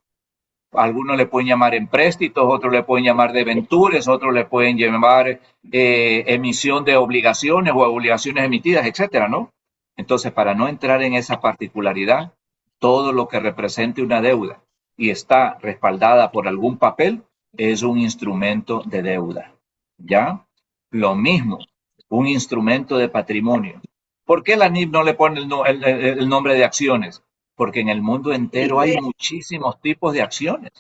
Algunos le pueden llamar empréstitos, otros le pueden llamar debentures, otros le pueden llamar emisión de obligaciones o obligaciones emitidas, etcétera, ¿no? Entonces, para no entrar en esa particularidad, todo lo que represente una deuda y está respaldada por algún papel es un instrumento de deuda, ¿ya? Lo mismo, un instrumento de patrimonio. ¿Por qué la NIF no le pone el nombre de acciones? Porque en el mundo entero hay muchísimos tipos de acciones.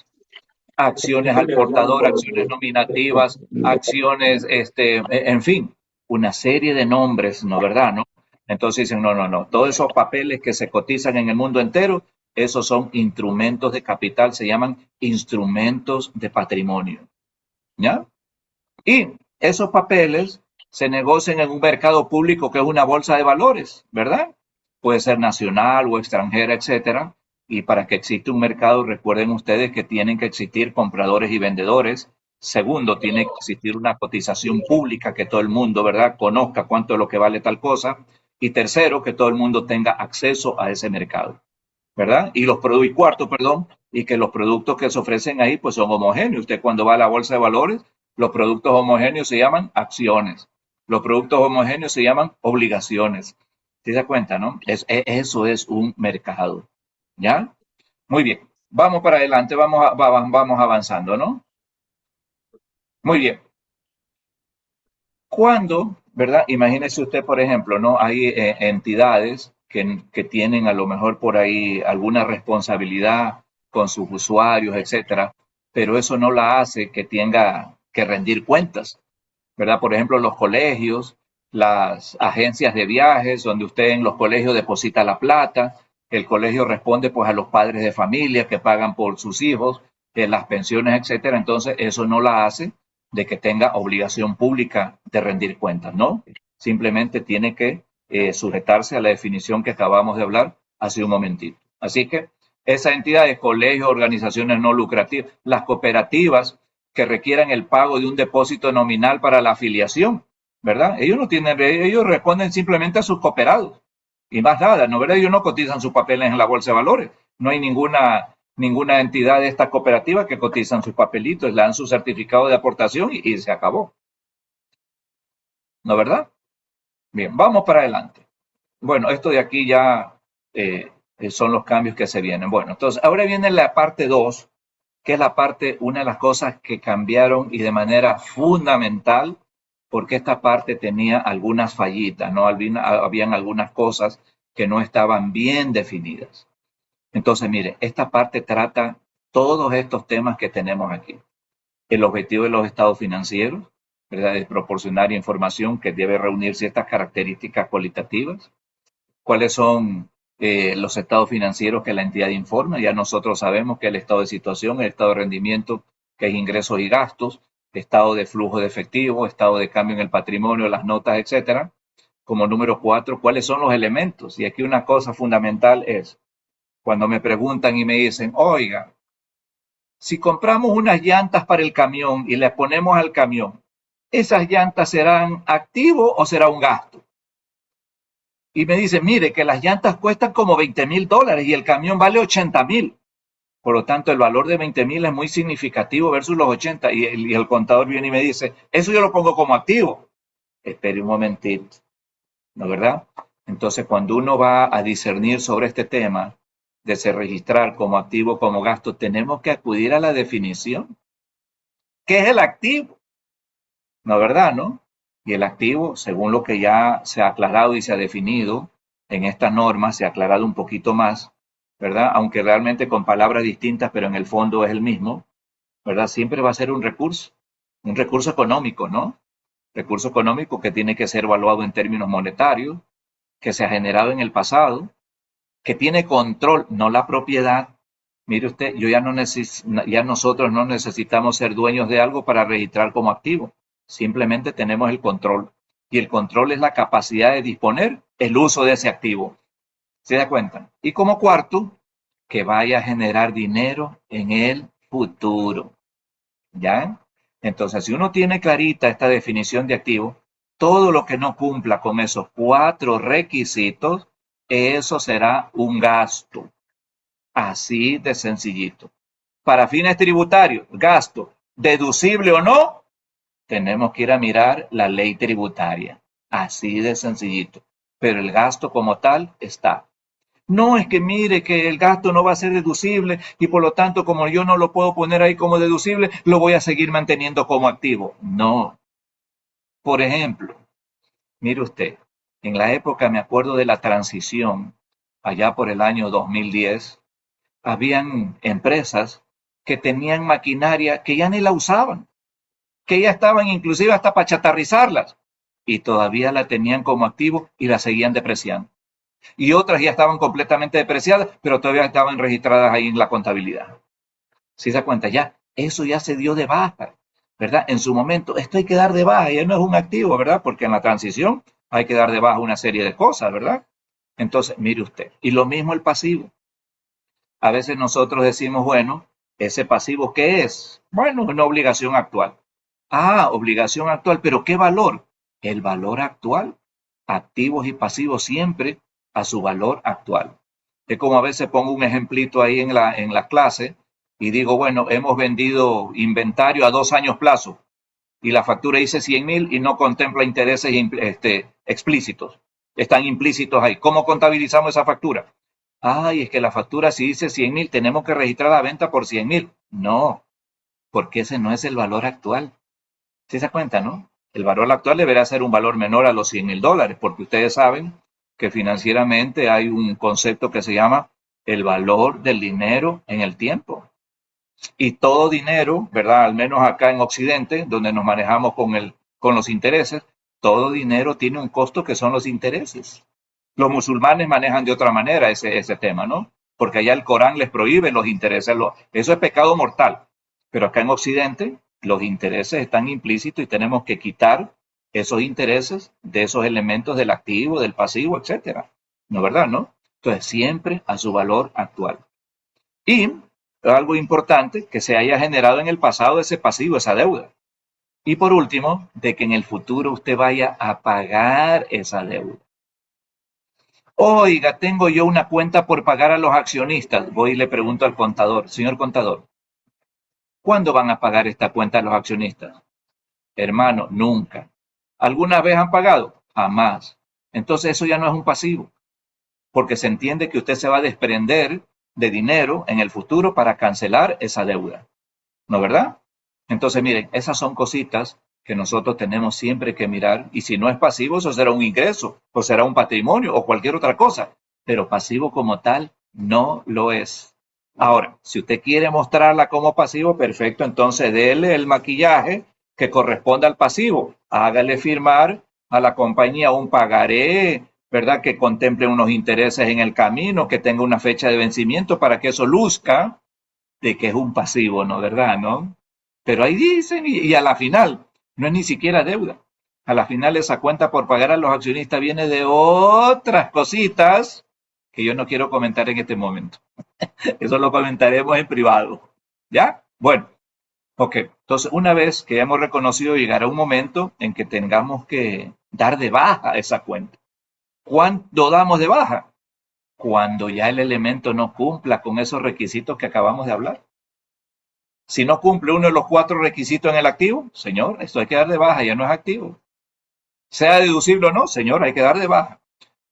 Acciones al portador, acciones nominativas, acciones, en fin, una serie de nombres, ¿no verdad? ¿No? Entonces dicen, no, no, no, todos esos papeles que se cotizan en el mundo entero, esos son instrumentos de capital, se llaman instrumentos de patrimonio, ¿ya? Y esos papeles se negocian en un mercado público que es una bolsa de valores, ¿verdad? Puede ser nacional o extranjera, etcétera. Y para que exista un mercado, recuerden ustedes que tienen que existir compradores y vendedores. Segundo, tiene que existir una cotización pública que todo el mundo, ¿verdad?, conozca cuánto es lo que vale tal cosa. Y tercero, que todo el mundo tenga acceso a ese mercado, ¿verdad? Y cuarto, perdón, y que los productos que se ofrecen ahí pues son homogéneos. Usted cuando va a la bolsa de valores, los productos homogéneos se llaman acciones. Los productos homogéneos se llaman obligaciones. ¿Se da cuenta, no? Eso es un mercado. ¿Ya? Muy bien. Vamos para adelante, vamos avanzando, ¿no? Muy bien. Cuando, ¿verdad? Imagínese usted, por ejemplo, ¿no? Hay entidades que tienen a lo mejor por ahí alguna responsabilidad con sus usuarios, etcétera, pero eso no la hace que tenga que rendir cuentas, ¿verdad? Por ejemplo, los colegios, las agencias de viajes, donde usted en los colegios deposita la plata, el colegio responde pues a los padres de familia que pagan por sus hijos, las pensiones, etcétera. Entonces, eso no la hace de que tenga obligación pública de rendir cuentas, ¿no? Simplemente tiene que sujetarse a la definición que acabamos de hablar hace un momentito. Así que esa entidad de colegios, organizaciones no lucrativas, las cooperativas que requieran el pago de un depósito nominal para la afiliación, ¿verdad? Ellos responden simplemente a sus cooperados y más nada, ¿no? ¿Verdad? Ellos no cotizan sus papeles en la bolsa de valores. No hay ninguna entidad de esta cooperativa que cotizan sus papelitos, le dan su certificado de aportación y se acabó. ¿No, verdad? Bien, vamos para adelante. Bueno, esto de aquí ya son los cambios que se vienen. Bueno, entonces ahora viene la parte 2, que es una de las cosas que cambiaron y de manera fundamental, porque esta parte tenía algunas fallitas, ¿no? Habían algunas cosas que no estaban bien definidas. Entonces, mire, esta parte trata todos estos temas que tenemos aquí. El objetivo de los estados financieros, ¿verdad?, es proporcionar información que debe reunir ciertas características cualitativas. ¿Cuáles son los estados financieros que la entidad informa? Ya nosotros sabemos que el estado de situación, el estado de rendimiento, que es ingresos y gastos, estado de flujo de efectivo, estado de cambio en el patrimonio, las notas, etcétera. Como número 4, ¿cuáles son los elementos? Y aquí una cosa fundamental es, cuando me preguntan y me dicen, oiga, si compramos unas llantas para el camión y le ponemos al camión, ¿esas llantas serán activo o será un gasto? Y me dicen, mire, que las llantas cuestan como $20,000 y el camión vale $80,000. Por lo tanto, el valor de 20,000 es muy significativo versus los 80. Y el contador viene y me dice, eso yo lo pongo como activo. Espere un momentito, ¿no, verdad? Entonces, cuando uno va a discernir sobre este tema de se registrar como activo, como gasto, tenemos que acudir a la definición. ¿Qué es el activo? ¿No, verdad, no? Y el activo, según lo que ya se ha aclarado y se ha definido en esta norma, se ha aclarado un poquito más, ¿verdad? Aunque realmente con palabras distintas, pero en el fondo es el mismo, ¿verdad? Siempre va a ser un recurso económico, ¿no? Recurso económico que tiene que ser evaluado en términos monetarios, que se ha generado en el pasado, que tiene control, no la propiedad. Mire usted, ya nosotros no necesitamos ser dueños de algo para registrar como activo. Simplemente tenemos el control. Y el control es la capacidad de disponer el uso de ese activo. ¿Se da cuenta? Y como cuarto, que vaya a generar dinero en el futuro. ¿Ya? Entonces, si uno tiene clarita esta definición de activo, todo lo que no cumpla con esos 4 requisitos, eso será un gasto. Así de sencillito. Para fines tributarios, gasto, deducible o no, tenemos que ir a mirar la ley tributaria. Así de sencillito. Pero el gasto como tal está. No es que mire que el gasto no va a ser deducible y por lo tanto como yo no lo puedo poner ahí como deducible, lo voy a seguir manteniendo como activo. No. Por ejemplo, mire usted, en la época, me acuerdo de la transición, allá por el año 2010, habían empresas que tenían maquinaria que ya ni la usaban, que ya estaban inclusive hasta para chatarrizarlas. y todavía la tenían como activo y la seguían depreciando. Y otras ya estaban completamente depreciadas, pero todavía estaban registradas ahí en la contabilidad. ¿Sí se da cuenta? Ya, eso ya se dio de baja, ¿verdad? En su momento, esto hay que dar de baja, ya no es un activo, ¿verdad? Porque en la transición hay que dar de baja una serie de cosas, ¿verdad? Entonces, mire usted, y lo mismo el pasivo. A veces nosotros decimos, bueno, ¿ese pasivo qué es? Bueno, una obligación actual. Ah, obligación actual, pero ¿qué valor? El valor actual. Activos y pasivos siempre a su valor actual. Es como a veces pongo un ejemplito ahí en la clase y digo, bueno, hemos vendido inventario a 2 años plazo y la factura dice 100.000 y no contempla intereses explícitos. Están implícitos ahí. ¿Cómo contabilizamos esa factura? Ay, es que la factura si dice 100.000, tenemos que registrar la venta por 100.000. No, porque ese no es el valor actual. ¿Sí se da cuenta, no? El valor actual deberá ser un valor menor a los 100.000 dólares, porque ustedes saben que financieramente hay un concepto que se llama el valor del dinero en el tiempo. Y todo dinero, ¿verdad? Al menos acá en Occidente, donde nos manejamos con los intereses, todo dinero tiene un costo que son los intereses. Los musulmanes manejan de otra manera ese tema, ¿no? Porque allá el Corán les prohíbe los intereses. Eso es pecado mortal. Pero acá en Occidente los intereses están implícitos y tenemos que quitar esos intereses de esos elementos del activo, del pasivo, etcétera. ¿No es verdad, no? Entonces, siempre a su valor actual. Y algo importante, que se haya generado en el pasado ese pasivo, esa deuda. Y por último, de que en el futuro usted vaya a pagar esa deuda. Oiga, tengo yo una cuenta por pagar a los accionistas. Voy y le pregunto al contador, señor contador, ¿cuándo van a pagar esta cuenta a los accionistas? Hermano, nunca. ¿Alguna vez han pagado? Jamás. Entonces eso ya no es un pasivo, porque se entiende que usted se va a desprender de dinero en el futuro para cancelar esa deuda. ¿No es verdad? Entonces, miren, esas son cositas que nosotros tenemos siempre que mirar, y si no es pasivo, eso será un ingreso, o será un patrimonio, o cualquier otra cosa, pero pasivo como tal no lo es. Ahora, si usted quiere mostrarla como pasivo, perfecto, entonces dele el maquillaje que corresponde al pasivo, hágale firmar a la compañía un pagaré, ¿verdad? Que contemple unos intereses en el camino, que tenga una fecha de vencimiento para que eso luzca de que es un pasivo, ¿no? ¿Verdad? ¿No? Pero ahí dicen, y a la final, no es ni siquiera deuda. A la final esa cuenta por pagar a los accionistas viene de otras cositas que yo no quiero comentar en este momento. Eso lo comentaremos en privado. ¿Ya? Bueno, ok. Entonces, una vez que hemos reconocido, llegará un momento en que tengamos que dar de baja esa cuenta. ¿Cuándo damos de baja? Cuando ya el elemento no cumpla con esos requisitos que acabamos de hablar. Si no cumple uno de los 4 requisitos en el activo, señor, esto hay que dar de baja, ya no es activo. Sea deducible o no, señor, hay que dar de baja.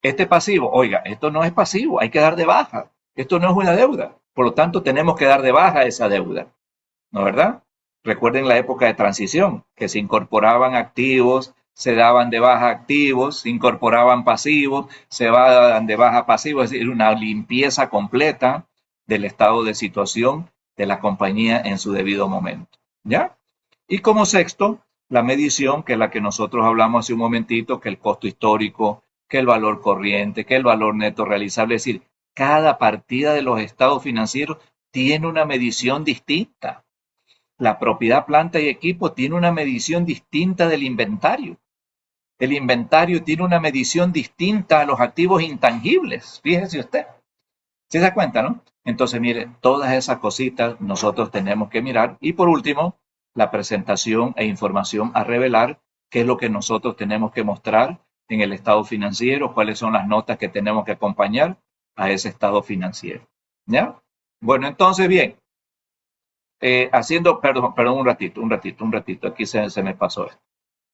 Este pasivo, oiga, esto no es pasivo, hay que dar de baja. Esto no es una deuda. Por lo tanto, tenemos que dar de baja esa deuda. ¿No es verdad? Recuerden la época de transición, que se incorporaban activos, se daban de baja activos, se incorporaban pasivos, se daban de baja pasivos, es decir, una limpieza completa del estado de situación de la compañía en su debido momento. ¿Ya? Y como sexto, la medición, que es la que nosotros hablamos hace un momentito, que el costo histórico, que el valor corriente, que el valor neto realizable, es decir, cada partida de los estados financieros tiene una medición distinta. La propiedad, planta y equipo tiene una medición distinta del inventario. El inventario tiene una medición distinta a los activos intangibles. Fíjese usted. ¿Se da cuenta, no? Entonces, mire, todas esas cositas nosotros tenemos que mirar. Y por último, la presentación e información a revelar, qué es lo que nosotros tenemos que mostrar en el estado financiero, cuáles son las notas que tenemos que acompañar a ese estado financiero. ¿Ya? Bueno, entonces, bien, perdón, un ratito, aquí se me pasó esto.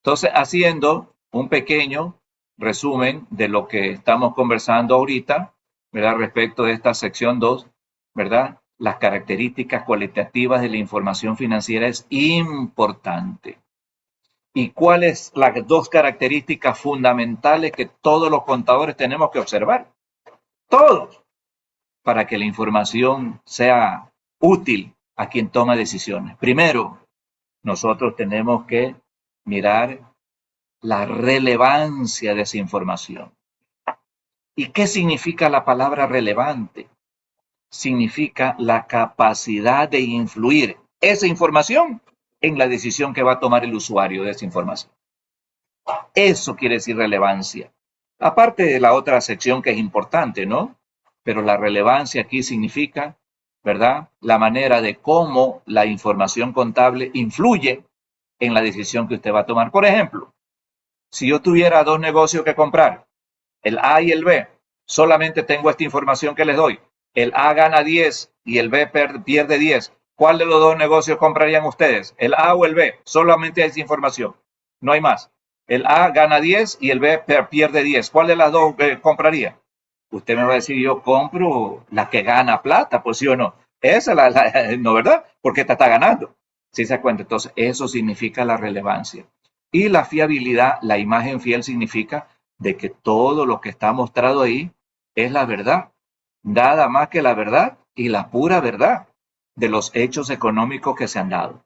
Entonces, haciendo un pequeño resumen de lo que estamos conversando ahorita, ¿verdad? Respecto de esta sección 2, ¿verdad? Las características cualitativas de la información financiera es importante. ¿Y cuáles las 2 características fundamentales que todos los contadores tenemos que observar? Todos, para que la información sea útil a quien toma decisiones. Primero, nosotros tenemos que mirar la relevancia de esa información. ¿Y qué significa la palabra relevante? Significa la capacidad de influir esa información en la decisión que va a tomar el usuario de esa información. Eso quiere decir relevancia. Aparte de la otra sección que es importante, ¿no? Pero la relevancia aquí significa, ¿verdad? La manera de cómo la información contable influye en la decisión que usted va a tomar. Por ejemplo, si yo tuviera dos negocios que comprar, el A y el B, solamente tengo esta información que les doy. El A gana 10 y el B pierde 10. ¿Cuál de los dos negocios comprarían ustedes? ¿El A o el B? Solamente hay esa información. No hay más. El A gana 10 y el B pierde 10. ¿Cuál de las dos compraría? Usted me va a decir, yo compro la que gana plata, pues sí o no. Esa no, ¿verdad? Porque esta está ganando. ¿Sí se da cuenta? Entonces, eso significa la relevancia. Y la fiabilidad, la imagen fiel significa de que todo lo que está mostrado ahí es la verdad. Nada más que la verdad y la pura verdad de los hechos económicos que se han dado.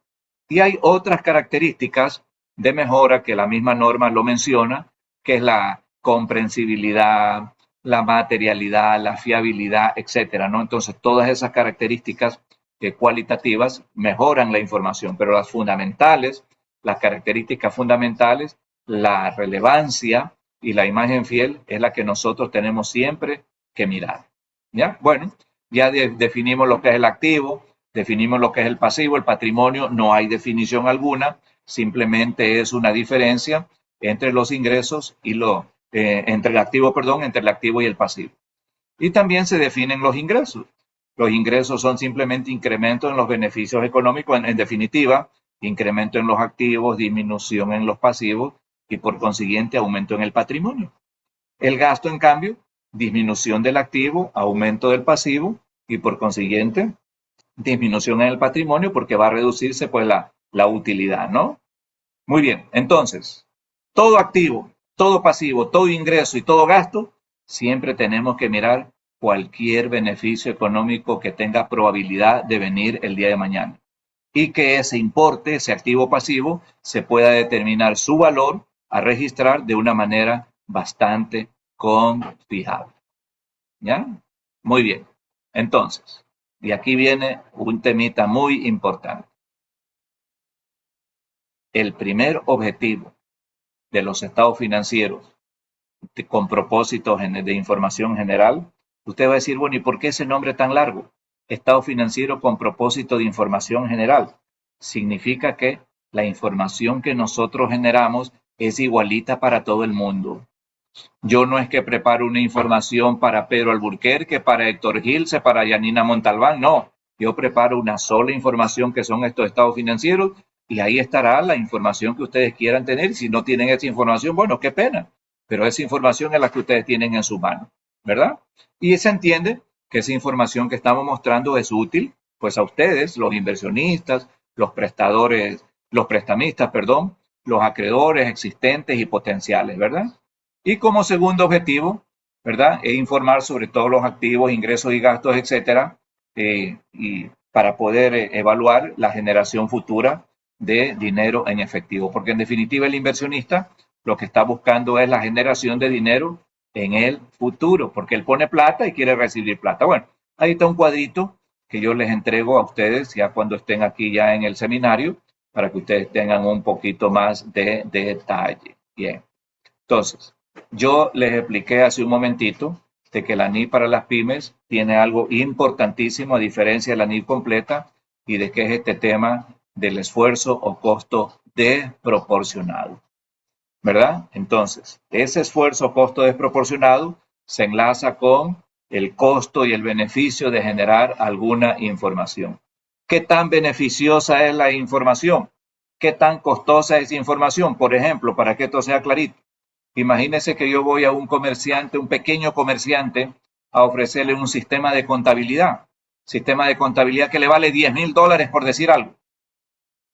Y hay otras características de mejora que la misma norma lo menciona, que es la comprensibilidad, la materialidad, la fiabilidad, etcétera, ¿no? Entonces, todas esas características cualitativas mejoran la información, pero las fundamentales, las características fundamentales, la relevancia y la imagen fiel es la que nosotros tenemos siempre que mirar. ¿Ya? Bueno, ya definimos lo que es el activo, definimos lo que es el pasivo, el patrimonio, no hay definición alguna, simplemente es una diferencia entre los ingresos y entre el activo, entre el activo y el pasivo. Y también se definen los ingresos. Los ingresos son simplemente incrementos en los beneficios económicos, en definitiva, incremento en los activos, disminución en los pasivos y por consiguiente aumento en el patrimonio. El gasto, en cambio, disminución del activo, aumento del pasivo y por consiguiente disminución en el patrimonio porque va a reducirse pues la utilidad, ¿no? Muy bien, entonces, todo activo, todo pasivo, todo ingreso y todo gasto, siempre tenemos que mirar cualquier beneficio económico que tenga probabilidad de venir el día de mañana. Y que ese importe, ese activo pasivo, se pueda determinar su valor a registrar de una manera bastante confiable. ¿Ya? Muy bien. Entonces, y aquí viene un temita muy importante. El primer objetivo de los estados financieros con propósitos de información general, usted va a decir, bueno, ¿y por qué ese nombre tan largo? Estado financiero con propósito de información general. Significa que la información que nosotros generamos es igualita para todo el mundo. Yo no es que preparo una información para Pedro Alburquerque, para Héctor Gilse, para Yanina Montalbán, no. Yo preparo una sola información que son estos estados financieros y ahí estará la información que ustedes quieran tener. Si no tienen esa información, bueno, qué pena, pero esa información es la que ustedes tienen en su mano, ¿verdad? Y se entiende que esa información que estamos mostrando es útil, pues a ustedes, los inversionistas, los prestadores, los prestamistas, perdón, los acreedores existentes y potenciales, ¿verdad? Y como segundo objetivo, ¿verdad? Es informar sobre todos los activos, ingresos y gastos, etcétera, y para poder evaluar la generación futura de dinero en efectivo. Porque en definitiva el inversionista lo que está buscando es la generación de dinero en el futuro, porque él pone plata y quiere recibir plata. Bueno, ahí está un cuadrito que yo les entrego a ustedes ya cuando estén aquí ya en el seminario, para que ustedes tengan un poquito más de detalle. Bien, entonces, yo les expliqué hace un momentito de que la NIF para las pymes tiene algo importantísimo a diferencia de la NIF completa y de que es este tema del esfuerzo o costo desproporcionado, ¿verdad? Entonces, ese esfuerzo o costo desproporcionado se enlaza con el costo y el beneficio de generar alguna información. ¿Qué tan beneficiosa es la información? ¿Qué tan costosa es información? Por ejemplo, para que esto sea clarito. Imagínese que yo voy a un comerciante, un pequeño comerciante, a ofrecerle un sistema de contabilidad que le vale $10,000 por decir algo.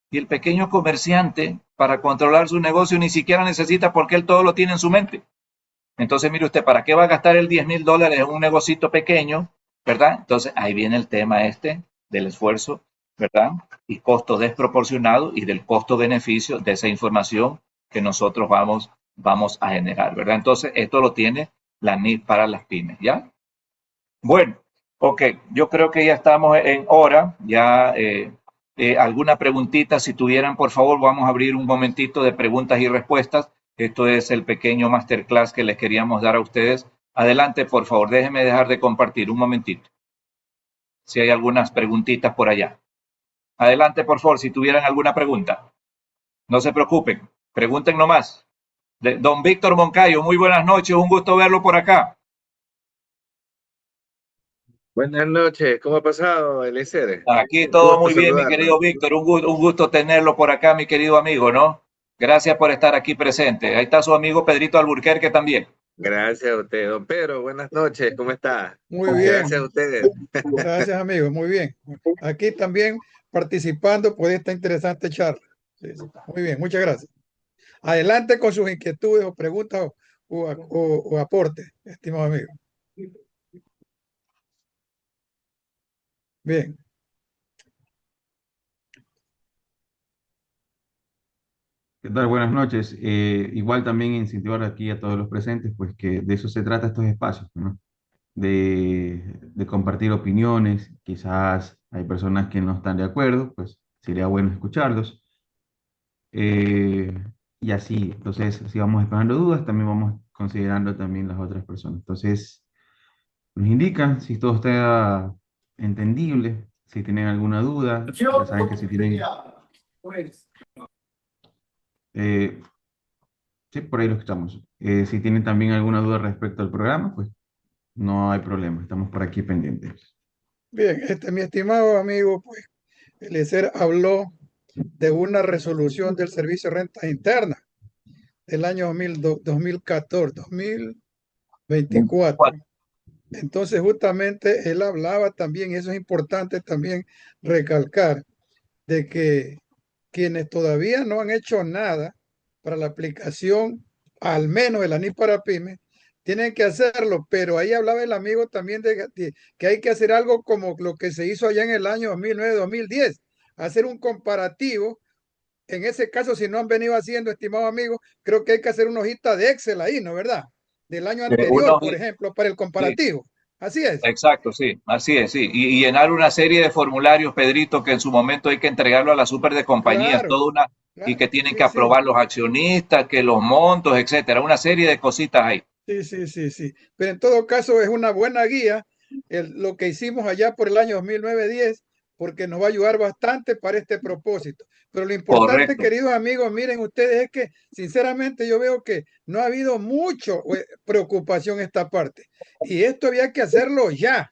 Y el pequeño comerciante, para controlar su negocio, ni siquiera necesita porque él todo lo tiene en su mente. Entonces, mire usted, ¿para qué va a gastar el $10,000 en un negocito pequeño? ¿Verdad? Entonces, ahí viene el tema del esfuerzo, ¿verdad? Y costo desproporcionado y del costo-beneficio de esa información que nosotros vamos a generar, ¿verdad? Entonces, esto lo tiene la NIF para las pymes, ¿ya? Bueno, ok, yo creo que ya estamos en hora, ya alguna preguntita, si tuvieran, por favor, vamos a abrir un momentito de preguntas y respuestas. Esto es el pequeño masterclass que les queríamos dar a ustedes. Adelante, por favor, déjenme dejar de compartir un momentito. Si hay algunas preguntitas por allá. Adelante, por favor, si tuvieran alguna pregunta. No se preocupen, pregunten nomás. Don Víctor Moncayo, muy buenas noches, un gusto verlo por acá. Buenas noches, ¿cómo ha pasado, Eliezer? Aquí todo muy bien, mi querido Víctor, un gusto tenerlo por acá, mi querido amigo, ¿no? Gracias por estar aquí presente. Ahí está su amigo Pedrito Alburquerque también. Gracias a usted, don Pedro, buenas noches, ¿cómo está? Muy bien. Gracias a ustedes. Gracias, amigo, muy bien. Aquí también participando por esta interesante charla. Sí, sí. Muy bien, muchas gracias. Adelante con sus inquietudes o preguntas o aportes, estimado amigo. Bien. ¿Qué tal? Buenas noches. Igual también incentivar aquí a todos los presentes, pues que de eso se trata estos espacios, ¿no? De compartir opiniones. Quizás hay personas que no están de acuerdo, pues sería bueno escucharlos. Eh, y así, entonces, si vamos esperando dudas, también vamos considerando también las otras personas. Entonces, nos indican si todo está entendible, si tienen alguna duda, ya saben que si tienen... sí, por ahí lo escuchamos. Si tienen también alguna duda respecto al programa, pues no hay problema, estamos por aquí pendientes. Bien, mi estimado amigo, pues, Eliezer habló de una resolución del Servicio de Rentas Internas del año 2014, 2024. Entonces, justamente él hablaba también, y eso es importante también recalcar, de que quienes todavía no han hecho nada para la aplicación, al menos de la NIF para pymes, tienen que hacerlo, pero ahí hablaba el amigo también de que hay que hacer algo como lo que se hizo allá en el año 2009-2010, hacer un comparativo. En ese caso, si no han venido haciendo, estimado amigo, creo que hay que hacer una hojita de Excel ahí, ¿no? ¿Verdad? Del año anterior, por ejemplo, para el comparativo. Sí. Así es. Exacto, sí, así es, sí. Y llenar una serie de formularios, Pedrito, que en su momento hay que entregarlo a la super de compañías, Claro, toda una, claro, y que tienen sí, que sí. aprobar los accionistas, que los montos, etcétera, una serie de cositas ahí. Sí, sí, sí, sí. Pero en todo caso es una buena guía lo que hicimos allá por el año 2009-10, porque nos va a ayudar bastante para este propósito. Pero lo importante, Correcto. queridos amigos, miren ustedes, es que sinceramente yo veo que no ha habido mucho preocupación en esta parte. Y esto había que hacerlo ya,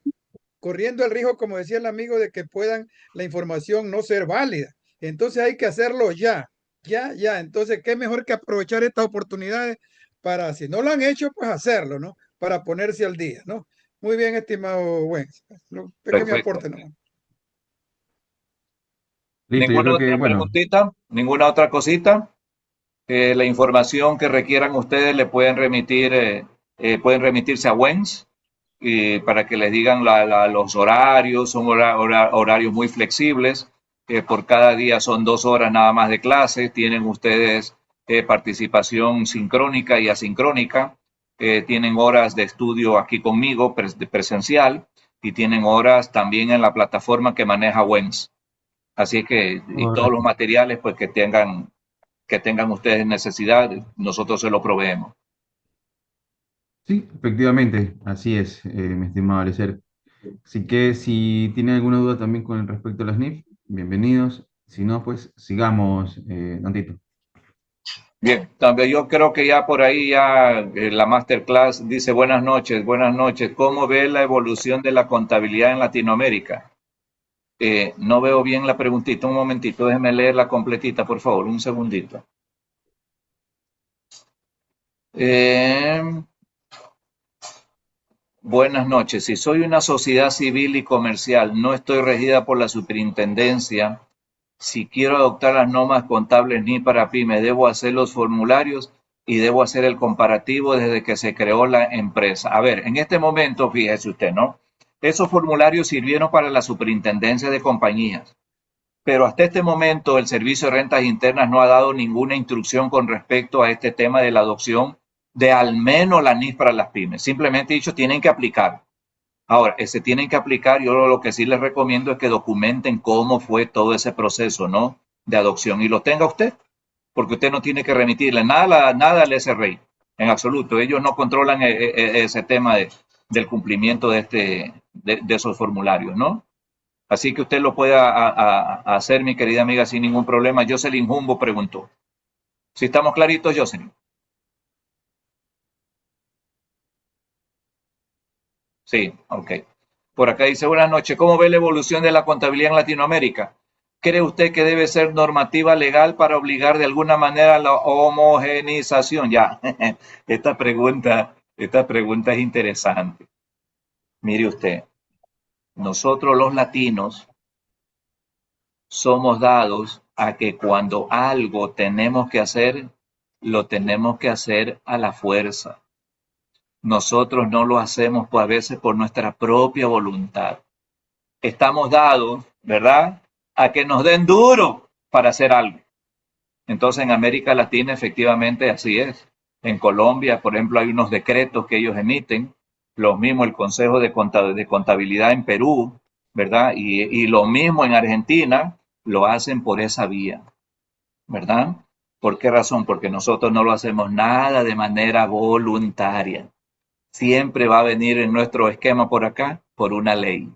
corriendo el riesgo, como decía el amigo, de que puedan la información no ser válida. Entonces hay que hacerlo ya, ya, ya. Entonces, qué mejor que aprovechar estas oportunidades para, si no lo han hecho, pues hacerlo, ¿no? Para ponerse al día, ¿no? Muy bien, estimado Wens. Pequeño Perfecto. aporte, ¿no? Listo, yo ¿Ninguna creo que, otra bueno, preguntita? ¿Ninguna otra cosita? La información que requieran ustedes le pueden remitirse a WENS para que les digan los horarios, son horarios muy flexibles, por cada día son 2 horas nada más de clase, tienen ustedes participación sincrónica y asincrónica, tienen horas de estudio aquí conmigo presencial y tienen horas también en la plataforma que maneja WENS. Así que, y todos los materiales pues que tengan ustedes necesidad, nosotros se lo proveemos. sí, efectivamente, así es, mi estimado Alecer. Así que si tienen alguna duda también con respecto a las NIF, bienvenidos. Si no, pues sigamos, Don Tito. Bien, también yo creo que ya por ahí ya la masterclass dice buenas noches, ¿cómo ve la evolución de la contabilidad en Latinoamérica? No veo bien la preguntita, un momentito, déjeme leerla completita, por favor, un segundito. Buenas noches, si soy una sociedad civil y comercial, no estoy regida por la superintendencia, si quiero adoptar las normas contables ni para pyme, debo hacer los formularios y debo hacer el comparativo desde que se creó la empresa. A ver, en este momento, fíjese usted, ¿no? Esos formularios sirvieron para la superintendencia de compañías. pero hasta este momento el Servicio de Rentas Internas no ha dado ninguna instrucción con respecto a este tema de la adopción de al menos la NIF para las pymes. Simplemente dicho, tienen que aplicar. Ahora, se tienen que aplicar, yo lo que sí les recomiendo es que documenten cómo fue todo ese proceso, ¿no? De adopción y lo tenga usted, porque usted no tiene que remitirle nada al SRI, en absoluto. Ellos no controlan ese tema del cumplimiento de esos formularios, ¿no? Así que usted lo puede hacer, mi querida amiga, sin ningún problema. Jocelyn Humbo preguntó. Si estamos claritos, Jocelyn. Sí, ok. Por acá dice, buenas noches, ¿cómo ve la evolución de la contabilidad en Latinoamérica? ¿Cree usted que debe ser normativa legal para obligar de alguna manera a la homogenización? Ya, esta pregunta es interesante. Mire usted, nosotros los latinos somos dados a que cuando algo tenemos que hacer, lo tenemos que hacer a la fuerza. Nosotros no lo hacemos a veces por nuestra propia voluntad. Estamos dados, ¿verdad?, a que nos den duro para hacer algo. Entonces en América Latina efectivamente así es. En Colombia, por ejemplo, hay unos decretos que ellos emiten, lo mismo el Consejo de Contabilidad en Perú, ¿verdad? Y lo mismo en Argentina, lo hacen por esa vía, ¿verdad? ¿Por qué razón? Porque nosotros no lo hacemos nada de manera voluntaria. Siempre va a venir en nuestro esquema por acá por una ley,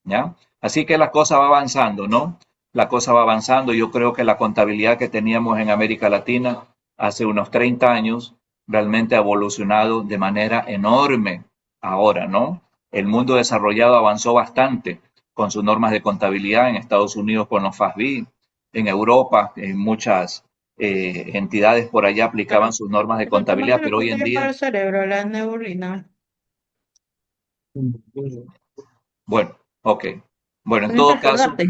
¿ya? Así que la cosa va avanzando, ¿no? La cosa va avanzando. Yo creo que la contabilidad que teníamos en América Latina hace unos 30 años realmente ha evolucionado de manera enorme ahora, ¿no? El mundo desarrollado avanzó bastante con sus normas de contabilidad en Estados Unidos con los FASB, en Europa, en muchas entidades por allá aplicaban sus normas de Pero contabilidad, tómatelo pero que hoy en tiene para día, el cerebro, la neurina. bueno, ok. Bueno, en Tienes que todo caso, acordarte.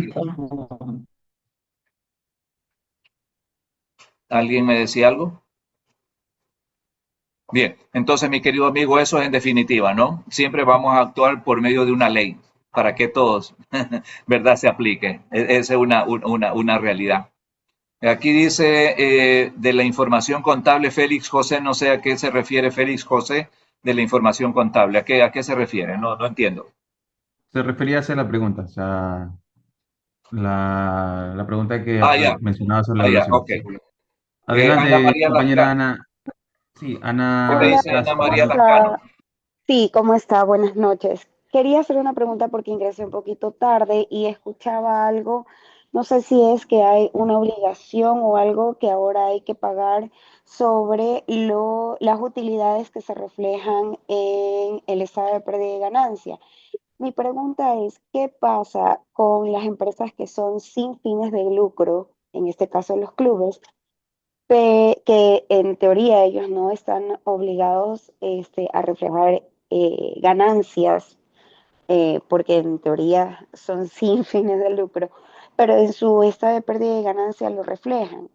¿alguien me decía algo? Bien, entonces mi querido amigo, eso es en definitiva, ¿no? Siempre vamos a actuar por medio de una ley para que todos, ¿verdad?, se aplique. Esa es una realidad. Aquí dice de la información contable, Félix José, no sé a qué se refiere Félix José de la información contable. ¿A qué se refiere? No entiendo. Se refería a hacer la pregunta, o sea, la pregunta que Ya, mencionaba sobre la evaluación. ok. Sí. Ana Adelante, María compañera Lascano. Ana. Sí, ¿Qué me Hola, Ana, dice Ana gracias. ¿cómo María Buenas Lascano? está? Sí, ¿cómo está? Buenas noches. Quería hacer una pregunta porque ingresé un poquito tarde y escuchaba algo. No sé si es que hay una obligación o algo que ahora hay que pagar sobre las utilidades que se reflejan en el estado de pérdida y ganancia. Mi pregunta es, ¿qué pasa con las empresas que son sin fines de lucro, en este caso los clubes? Que en teoría ellos no están obligados a reflejar ganancias, porque en teoría son sin fines de lucro, pero en su estado de pérdida y ganancia lo reflejan.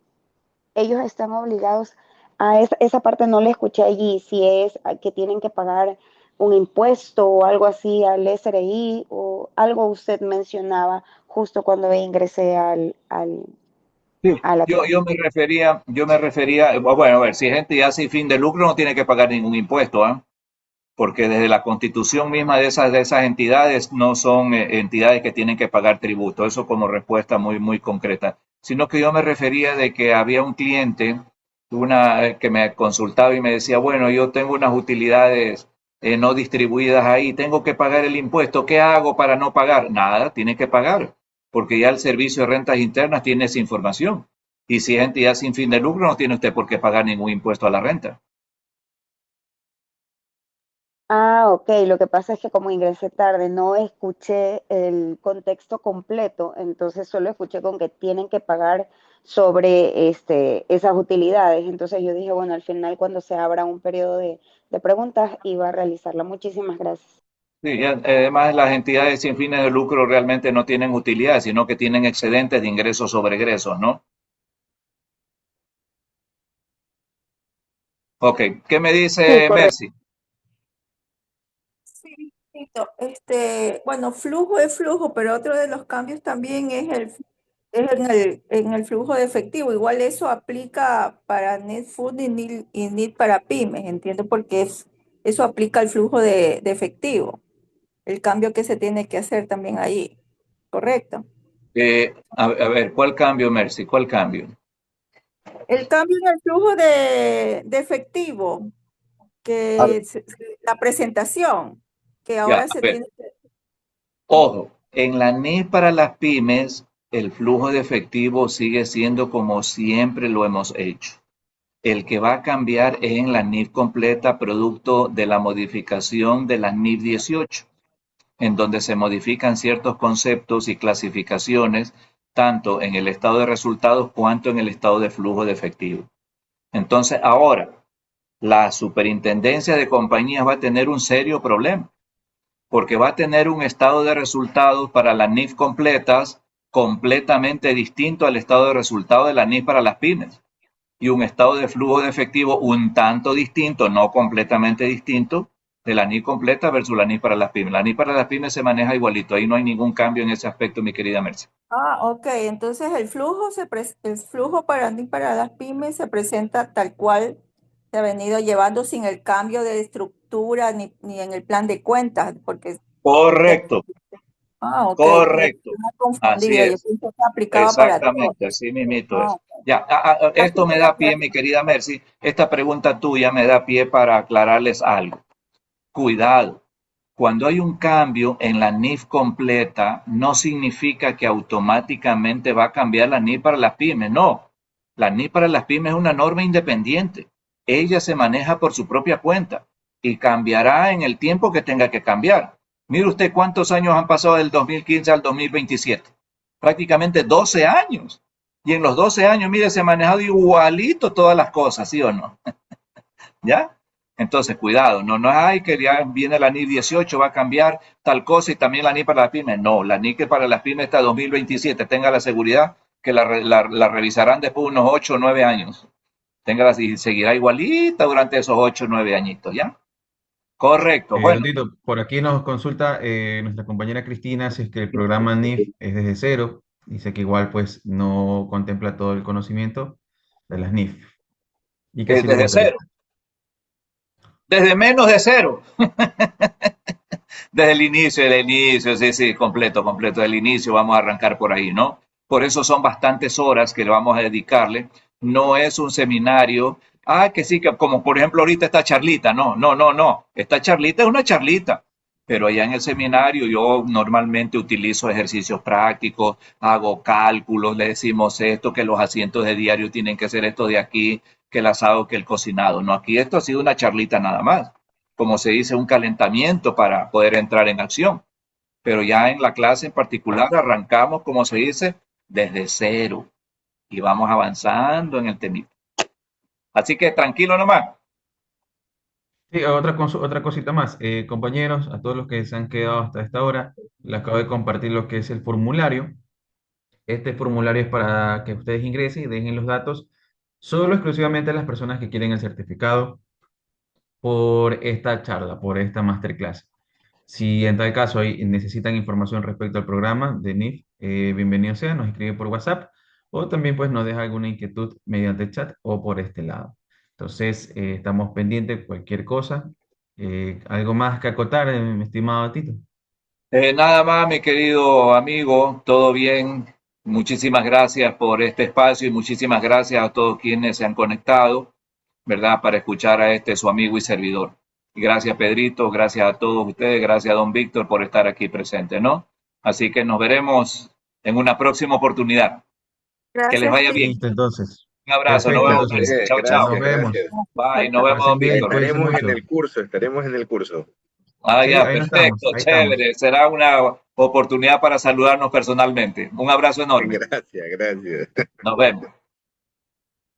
Ellos están obligados a esa parte, no le escuché allí, si es que tienen que pagar un impuesto o algo así al SRI o algo usted mencionaba justo cuando ingresé Sí, a la yo, clase. yo me refería, bueno, a ver, si es entidad sin fin de lucro no tiene que pagar ningún impuesto, ¿ah? Porque desde la constitución misma de esas entidades no son entidades que tienen que pagar tributo, eso como respuesta muy concreta, sino que yo me refería de que había un cliente que me consultaba y me decía, bueno, yo tengo unas utilidades no distribuidas ahí, tengo que pagar el impuesto, ¿qué hago para no pagar? Nada, tiene que pagar, porque ya el Servicio de Rentas Internas tiene esa información. Y si es entidad sin fin de lucro, no tiene usted por qué pagar ningún impuesto a la renta. Ah, ok. Lo que pasa es que como ingresé tarde, no escuché el contexto completo, entonces solo escuché con que tienen que pagar sobre esas utilidades. Entonces yo dije, bueno, al final cuando se abra un periodo de preguntas iba a realizarla. Muchísimas gracias. Sí, y además las entidades sin fines de lucro realmente no tienen utilidad, sino que tienen excedentes de ingresos sobre egresos, ¿no? Ok, ¿qué me Sí, dice correcto. Mercy? Sí, listo. Bueno, flujo es flujo, pero otro de los cambios también es es en el flujo de efectivo. Igual eso aplica para NetFood y NIT para pymes, entiendo, porque eso aplica al flujo de efectivo, el cambio que se tiene que hacer también ahí, ¿correcto? A ver, ¿cuál cambio, Mercy? ¿Cuál cambio? El cambio en el flujo de efectivo, A ver, la presentación, que ya, ahora a se ver, tiene que... ojo, en la NIF para las pymes, el flujo de efectivo sigue siendo como siempre lo hemos hecho. El que va a cambiar es en la NIF completa, producto de la modificación de la NIF 18, en donde se modifican ciertos conceptos y clasificaciones, tanto en el estado de resultados cuanto en el estado de flujo de efectivo. Entonces, ahora, la superintendencia de compañías va a tener un serio problema, porque va a tener un estado de resultados para las NIF completas completamente distinto al estado de resultados de la NIF para las pymes, y un estado de flujo de efectivo un tanto distinto, no completamente distinto, de la NIF completa versus la NIF para las pymes. La NIF para las pymes se maneja igualito, ahí no hay ningún cambio en ese aspecto, mi querida Merce. Ah, ok, entonces el flujo para las pymes se presenta tal cual se ha venido llevando sin el cambio de estructura ni en el plan de cuentas, porque de- Correcto, ok, me correcto. he Así confundido, yo es. pensé que aplicaba para todos. Exactamente, así mismito Ah, es. ok. Ya, Gracias esto me por la da pie, mi aclaración. querida Mercy, esta pregunta tuya me da pie para aclararles algo. Cuidado, cuando hay un cambio en la NIF completa, no significa que automáticamente va a cambiar la NIF para las pymes, no. La NIF para las pymes es una norma independiente. Ella se maneja por su propia cuenta y cambiará en el tiempo que tenga que cambiar. Mire usted cuántos años han pasado del 2015 al 2027. Prácticamente 12 años. Y en los 12 años, mire, se ha manejado igualito todas las cosas, ¿sí o no? ¿Ya? Entonces, cuidado, no hay que ya viene la NI 18, va a cambiar tal cosa y también la NI para las pymes. No, la NI que para las pymes está 2027, tenga la seguridad que la revisarán después de unos 8 o 9 años. Téngala y seguirá igualita durante esos 8 o 9 añitos, ¿ya? Correcto, bueno, Don Tito, por aquí nos consulta nuestra compañera Cristina si es que el programa NIF es desde cero. Dice que igual pues no contempla todo el conocimiento de las NIF y que sí le desde gustaría. cero, desde menos de cero. Desde el inicio, sí, sí, completo, completo, del inicio, vamos a arrancar por ahí, ¿no? Por eso son bastantes horas que le vamos a dedicarle. No es un seminario, que sí, que como por ejemplo ahorita esta charlita, no. Esta charlita es una charlita, pero allá en el seminario yo normalmente utilizo ejercicios prácticos, hago cálculos, le decimos esto, que los asientos de diario tienen que ser esto de aquí, que el asado, que el cocinado. No, aquí esto ha sido una charlita nada más, como se dice, un calentamiento para poder entrar en acción. Pero ya en la clase en particular arrancamos, como se dice, desde cero y vamos avanzando en el tema. Así que tranquilo nomás. Sí, otra cosita más. Compañeros, a todos los que se han quedado hasta esta hora, les acabo de compartir lo que es el formulario. Este formulario es para que ustedes ingresen y dejen los datos solo exclusivamente a las personas que quieren el certificado por esta charla, por esta masterclass. Si en tal caso necesitan información respecto al programa de NIF, bienvenido sea, nos escribe por WhatsApp o también pues nos deja alguna inquietud mediante chat o por este lado. Entonces, estamos pendientes de cualquier cosa. ¿Algo más que acotar, mi estimado Tito? Nada más, mi querido amigo, todo bien. Muchísimas gracias por este espacio y muchísimas gracias a todos quienes se han conectado, ¿verdad? Para escuchar a este su amigo y servidor. Y gracias, Pedrito, gracias a todos ustedes, gracias a don Víctor por estar aquí presente, ¿no? Así que nos veremos en una próxima oportunidad. Que les Gracias, vaya bien. Tito. Listo, entonces. Un abrazo, nos Perfecto, vemos, entonces. Mercy. Igualmente, Chao, chao. Nos gracias, vemos. gracias. Bye, nos vemos, Pasen don bien, Víctor. cuídense Estaremos en mucho. el curso, estaremos en el curso. Sí, Ya, ahí no estamos, perfecto, ahí estamos. chévere. Será una oportunidad para saludarnos personalmente. Un abrazo enorme. Gracias, gracias. Nos vemos.